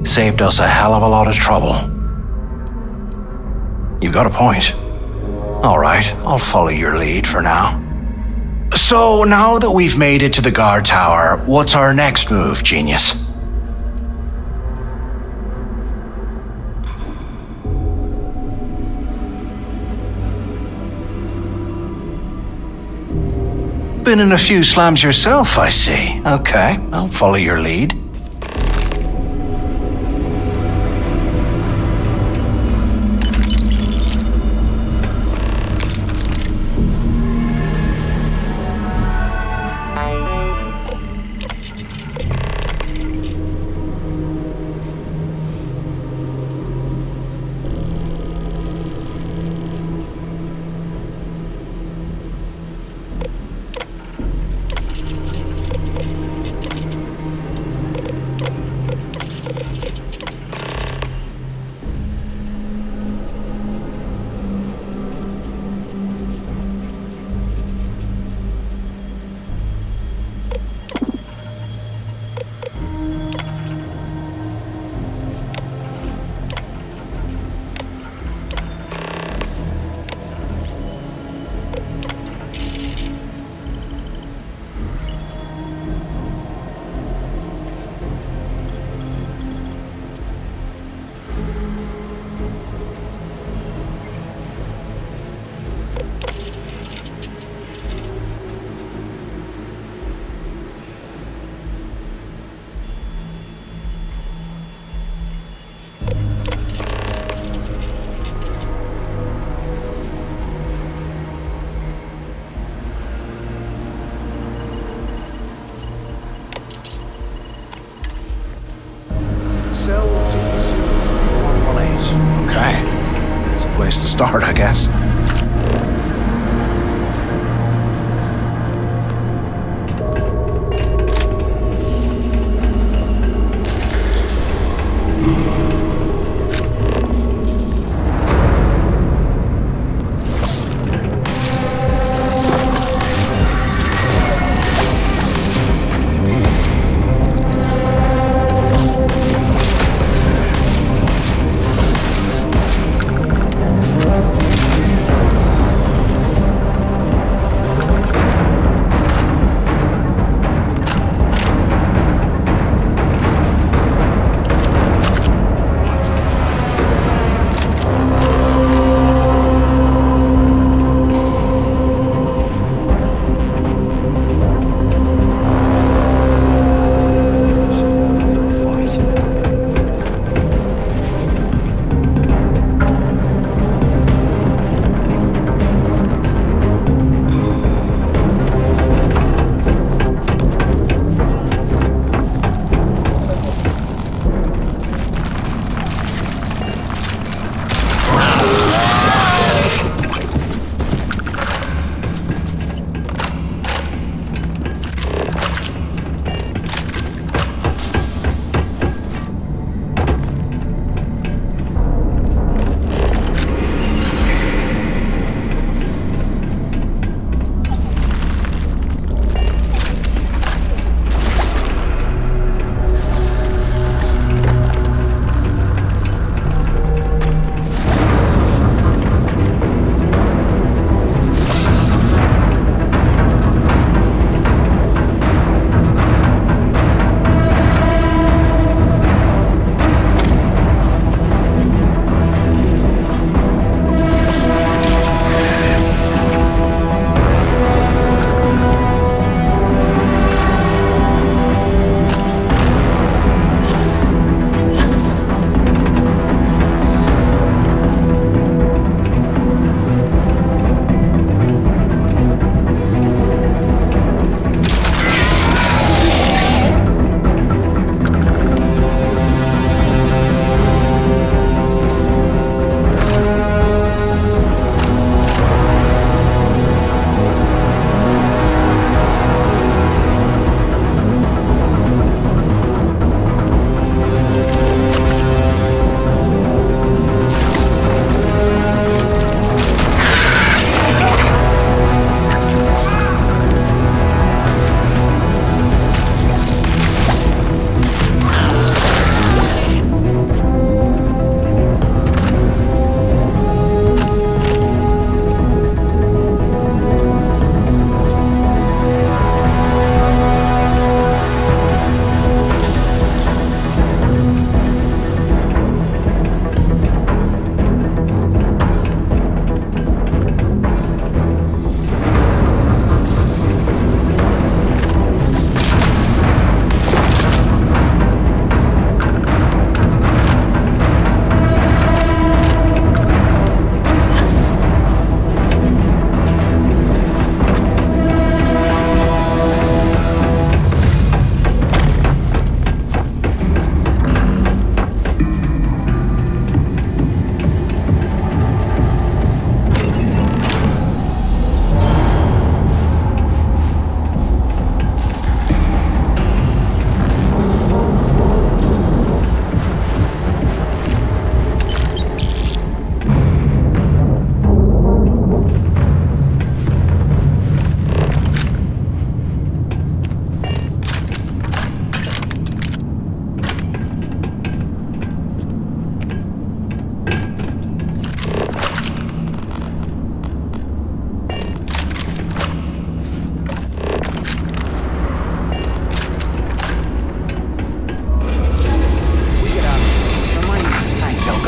Saved us a hell of a lot of trouble. You got a point. All right, I'll follow your lead for now. So, now that we've made it to the guard tower, what's our next move, genius? Been in a few slams yourself, I see. Okay, I'll follow your lead. Okay. It's a place to start, I guess.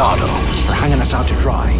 Delgado for hanging us out to dry.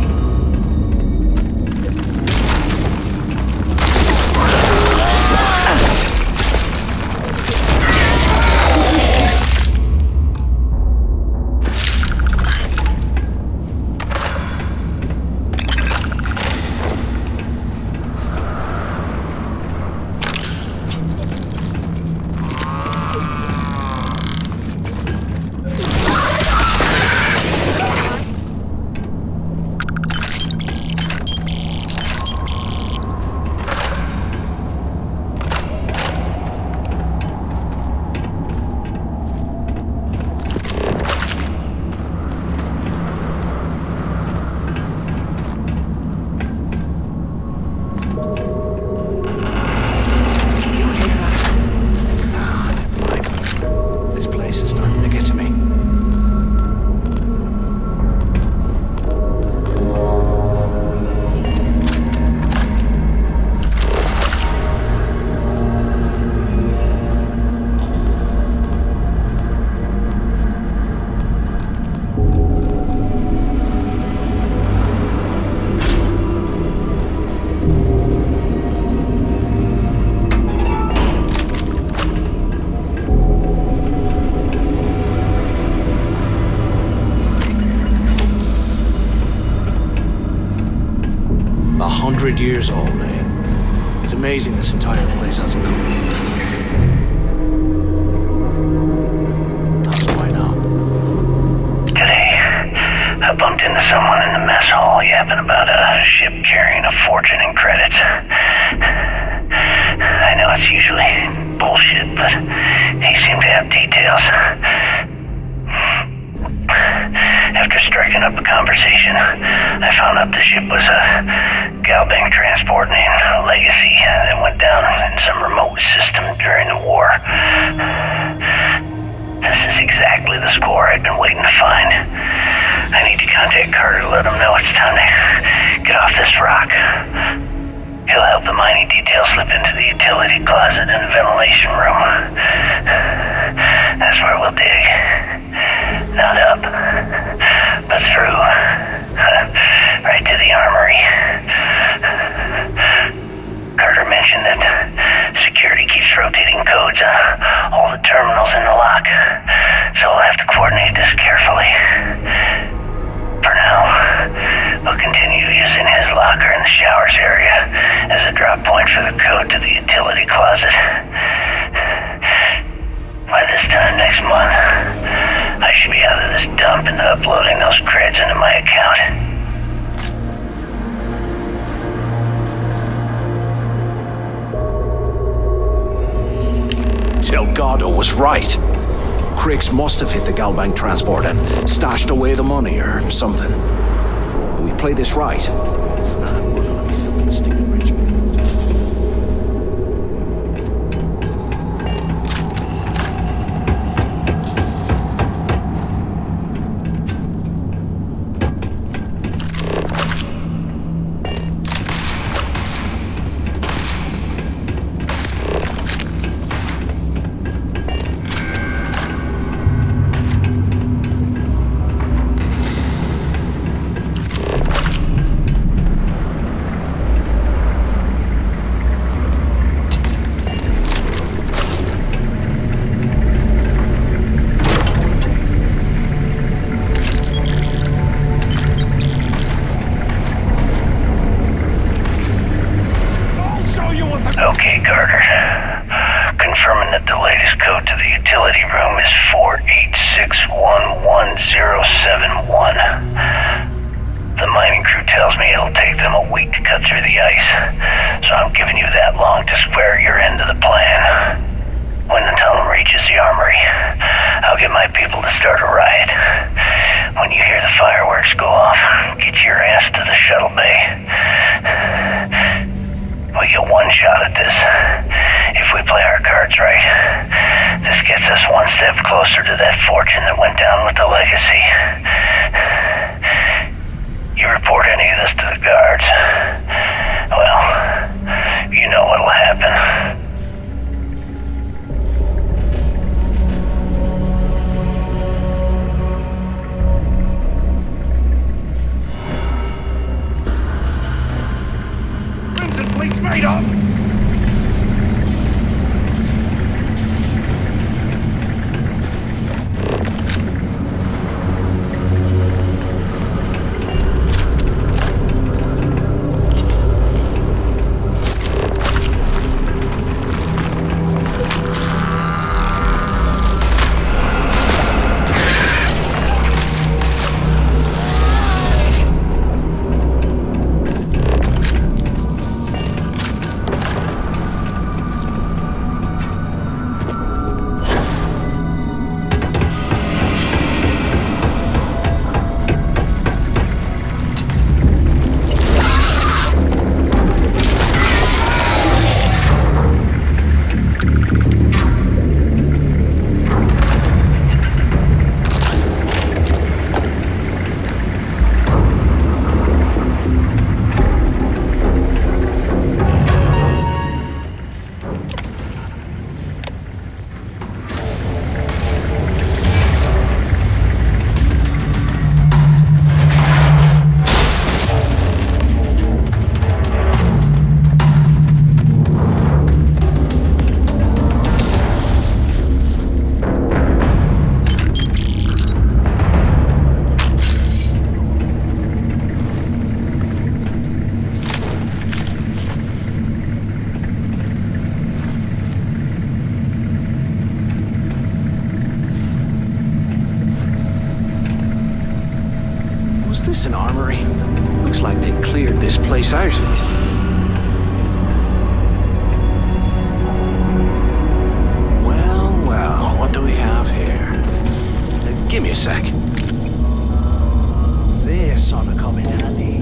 Years old, eh? It's amazing this entire place hasn't cooled. How's it going now? Today, I bumped into someone in the mess hall yapping about a ship carrying a fortune in credits. I know it's usually bullshit, but he seemed to have details. After striking up a conversation, I found out the ship was a Galbank transport named Legacy that went down in some remote system during the war. This is exactly the score I've been waiting to find. I need to contact Carter to let him know it's time to get off this rock. He'll help the mining detail slip into the utility closet in the ventilation room. That's where we'll dig. Not up, but through. Right to the armory. Carter mentioned that security keeps rotating codes on all the terminals in the lock, so we'll have to coordinate this carefully. For now, we'll continue using his locker in the showers area as a drop point for the code to the utility closet. By this time next month, I should be out of this dump and uploading those creds into my account. Delgado was right. Criggs must have hit the Galbank transport and stashed away the money or something. We play this right, and we're gonna be filling stinking rich. Okay, Carter. Confirming that the latest code to the utility room is 486111071. The mining crew tells me it'll take them a week to cut through the ice, so I'm giving you that long to square your end of the plan. When the tunnel reaches the armory, I'll get my people to start a riot. When you hear the fireworks go off, get your ass to the shuttle bay. We get one shot at this. If we play our cards right, this gets us one step closer to that fortune that went down with the Legacy. You report any of this to the guards, well, you know what'll happen. Was this an armory? Looks like they cleared this place out. Well, what do we have here? Give me a sec. This ought to come in handy.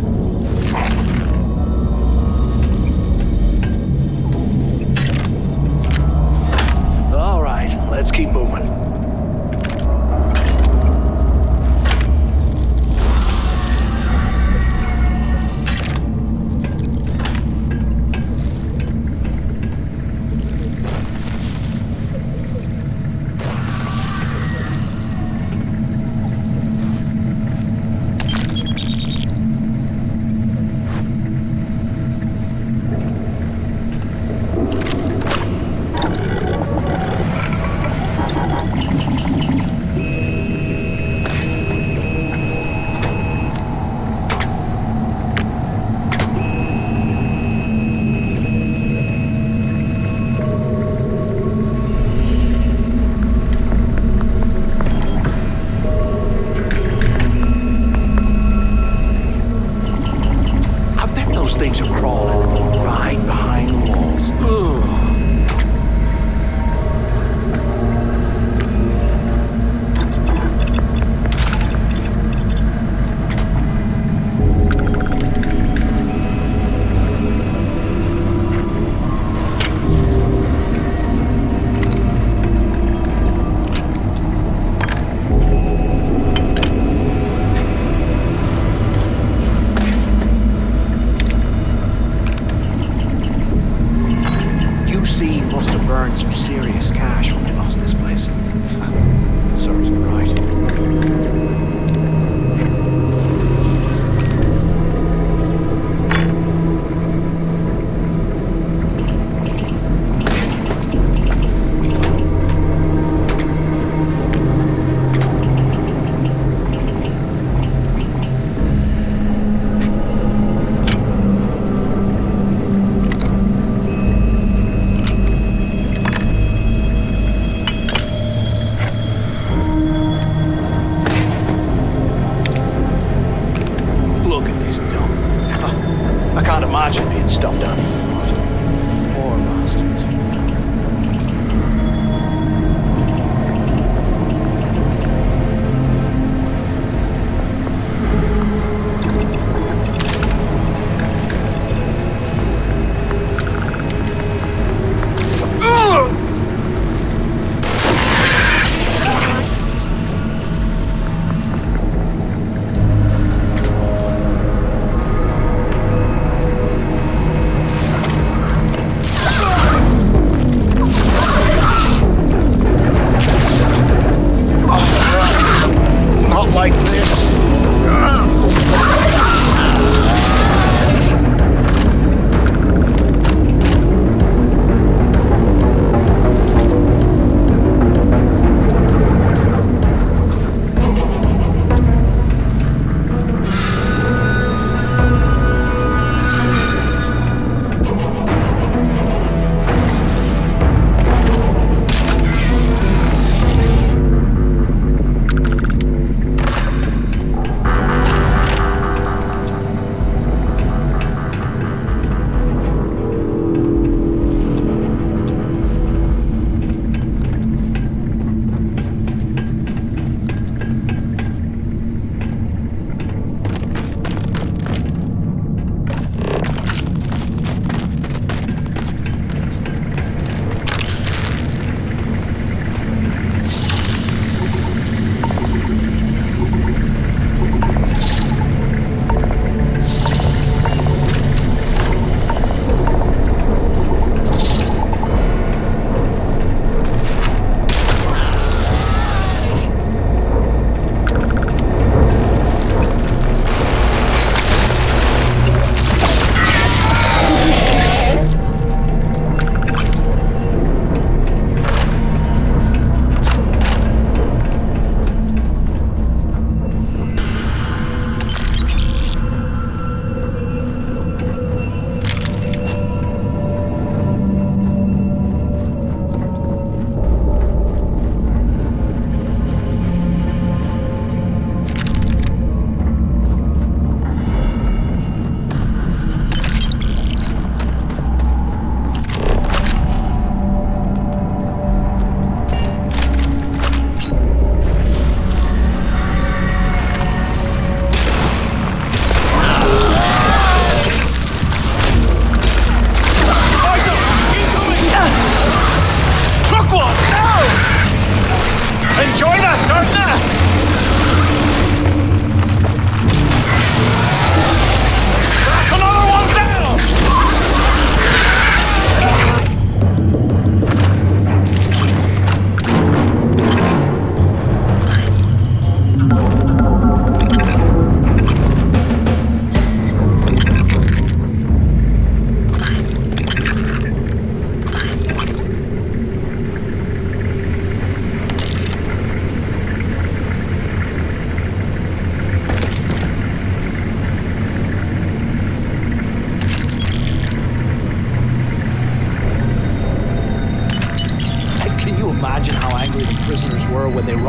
All right, let's keep moving. Things are crawling right behind the walls. Ugh. Must have burned some serious cash when they lost this place. Serves them right. I can't imagine being stuffed down here. Poor bastards. Like this.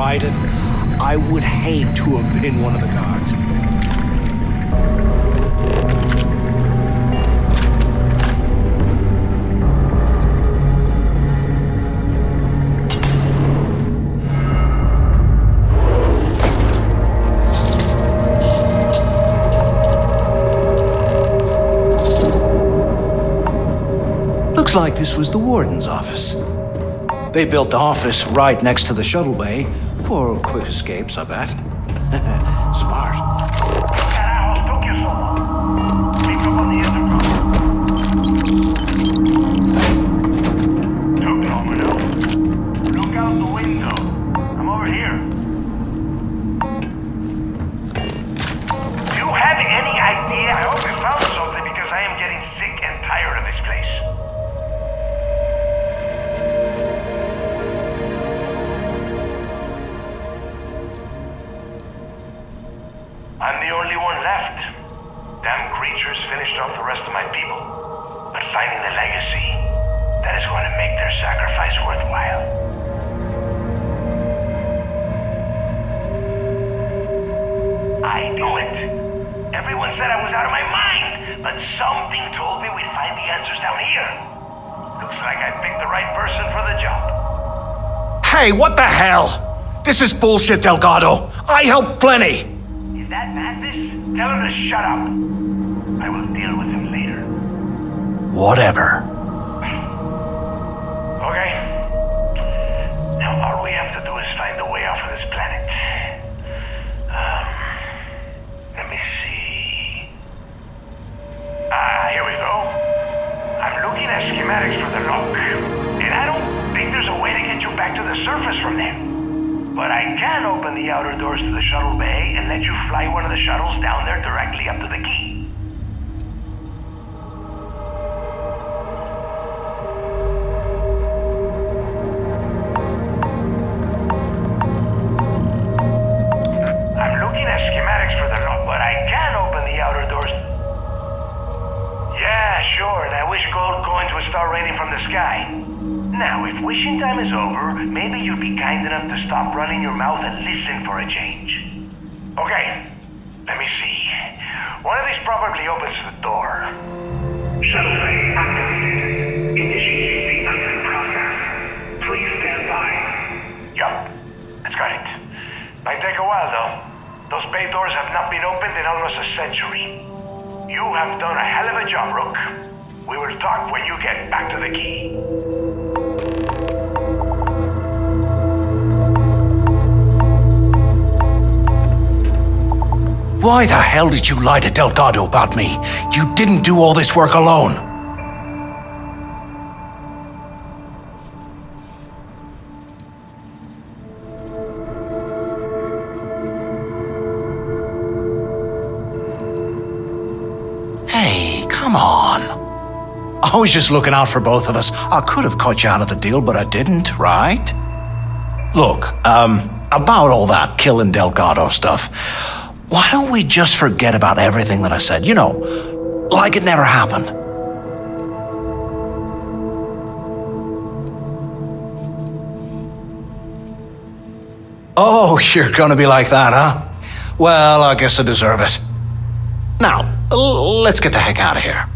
riding. I would hate to have been one of the guards. Looks like this was the warden's office. They built the office right next to the shuttle bay for quick escapes, I bet. Smart. Carajos, took you so long. Pick up on the intercom. Took long enough. Look out the window. I'm over here. Do you have any idea? I hope you found something because I am getting sick and tired of this place. I'm the only one left. Damn creatures finished off the rest of my people. But finding the legacy, that is going to make their sacrifice worthwhile. I knew it. Everyone said I was out of my mind, but something told me we'd find the answers down here. Looks like I picked the right person for the job. Hey, what the hell? This is bullshit, Delgado. I helped plenty. Is that Mathis? Tell him to shut up. I will deal with him later. Whatever. Okay. Now all we have to do is find a way off of this planet. Let me see. Here we go. I'm looking at schematics for the lock. And I don't think there's a way to get you back to the surface from there. But I can open the outer doors to the shuttle bay and let you fly one of the shuttles down there directly up to the key. I'm looking at schematics for the lock, but I can open the outer doors. Yeah, sure, and I wish gold coins would start raining from the sky. Now, if wishing time is over, maybe you'd be kind enough to stop running your mouth and listen for a change. Okay, let me see. One of these probably opens the door. Shuttle bay activated. Initiating the exit process. Please stand by. Yup, that's got it. Might take a while, though. Those bay doors have not been opened in almost a century. You have done a hell of a job, Rook. We will talk when you get back to the key. Why the hell did you lie to Delgado about me? You didn't do all this work alone. Hey, come on. I was just looking out for both of us. I could have cut you out of the deal, but I didn't, right? Look, about all that killing Delgado stuff, why don't we just forget about everything that I said? You know, like it never happened. Oh, you're gonna be like that, huh? Well, I guess I deserve it. Now, let's get the heck out of here.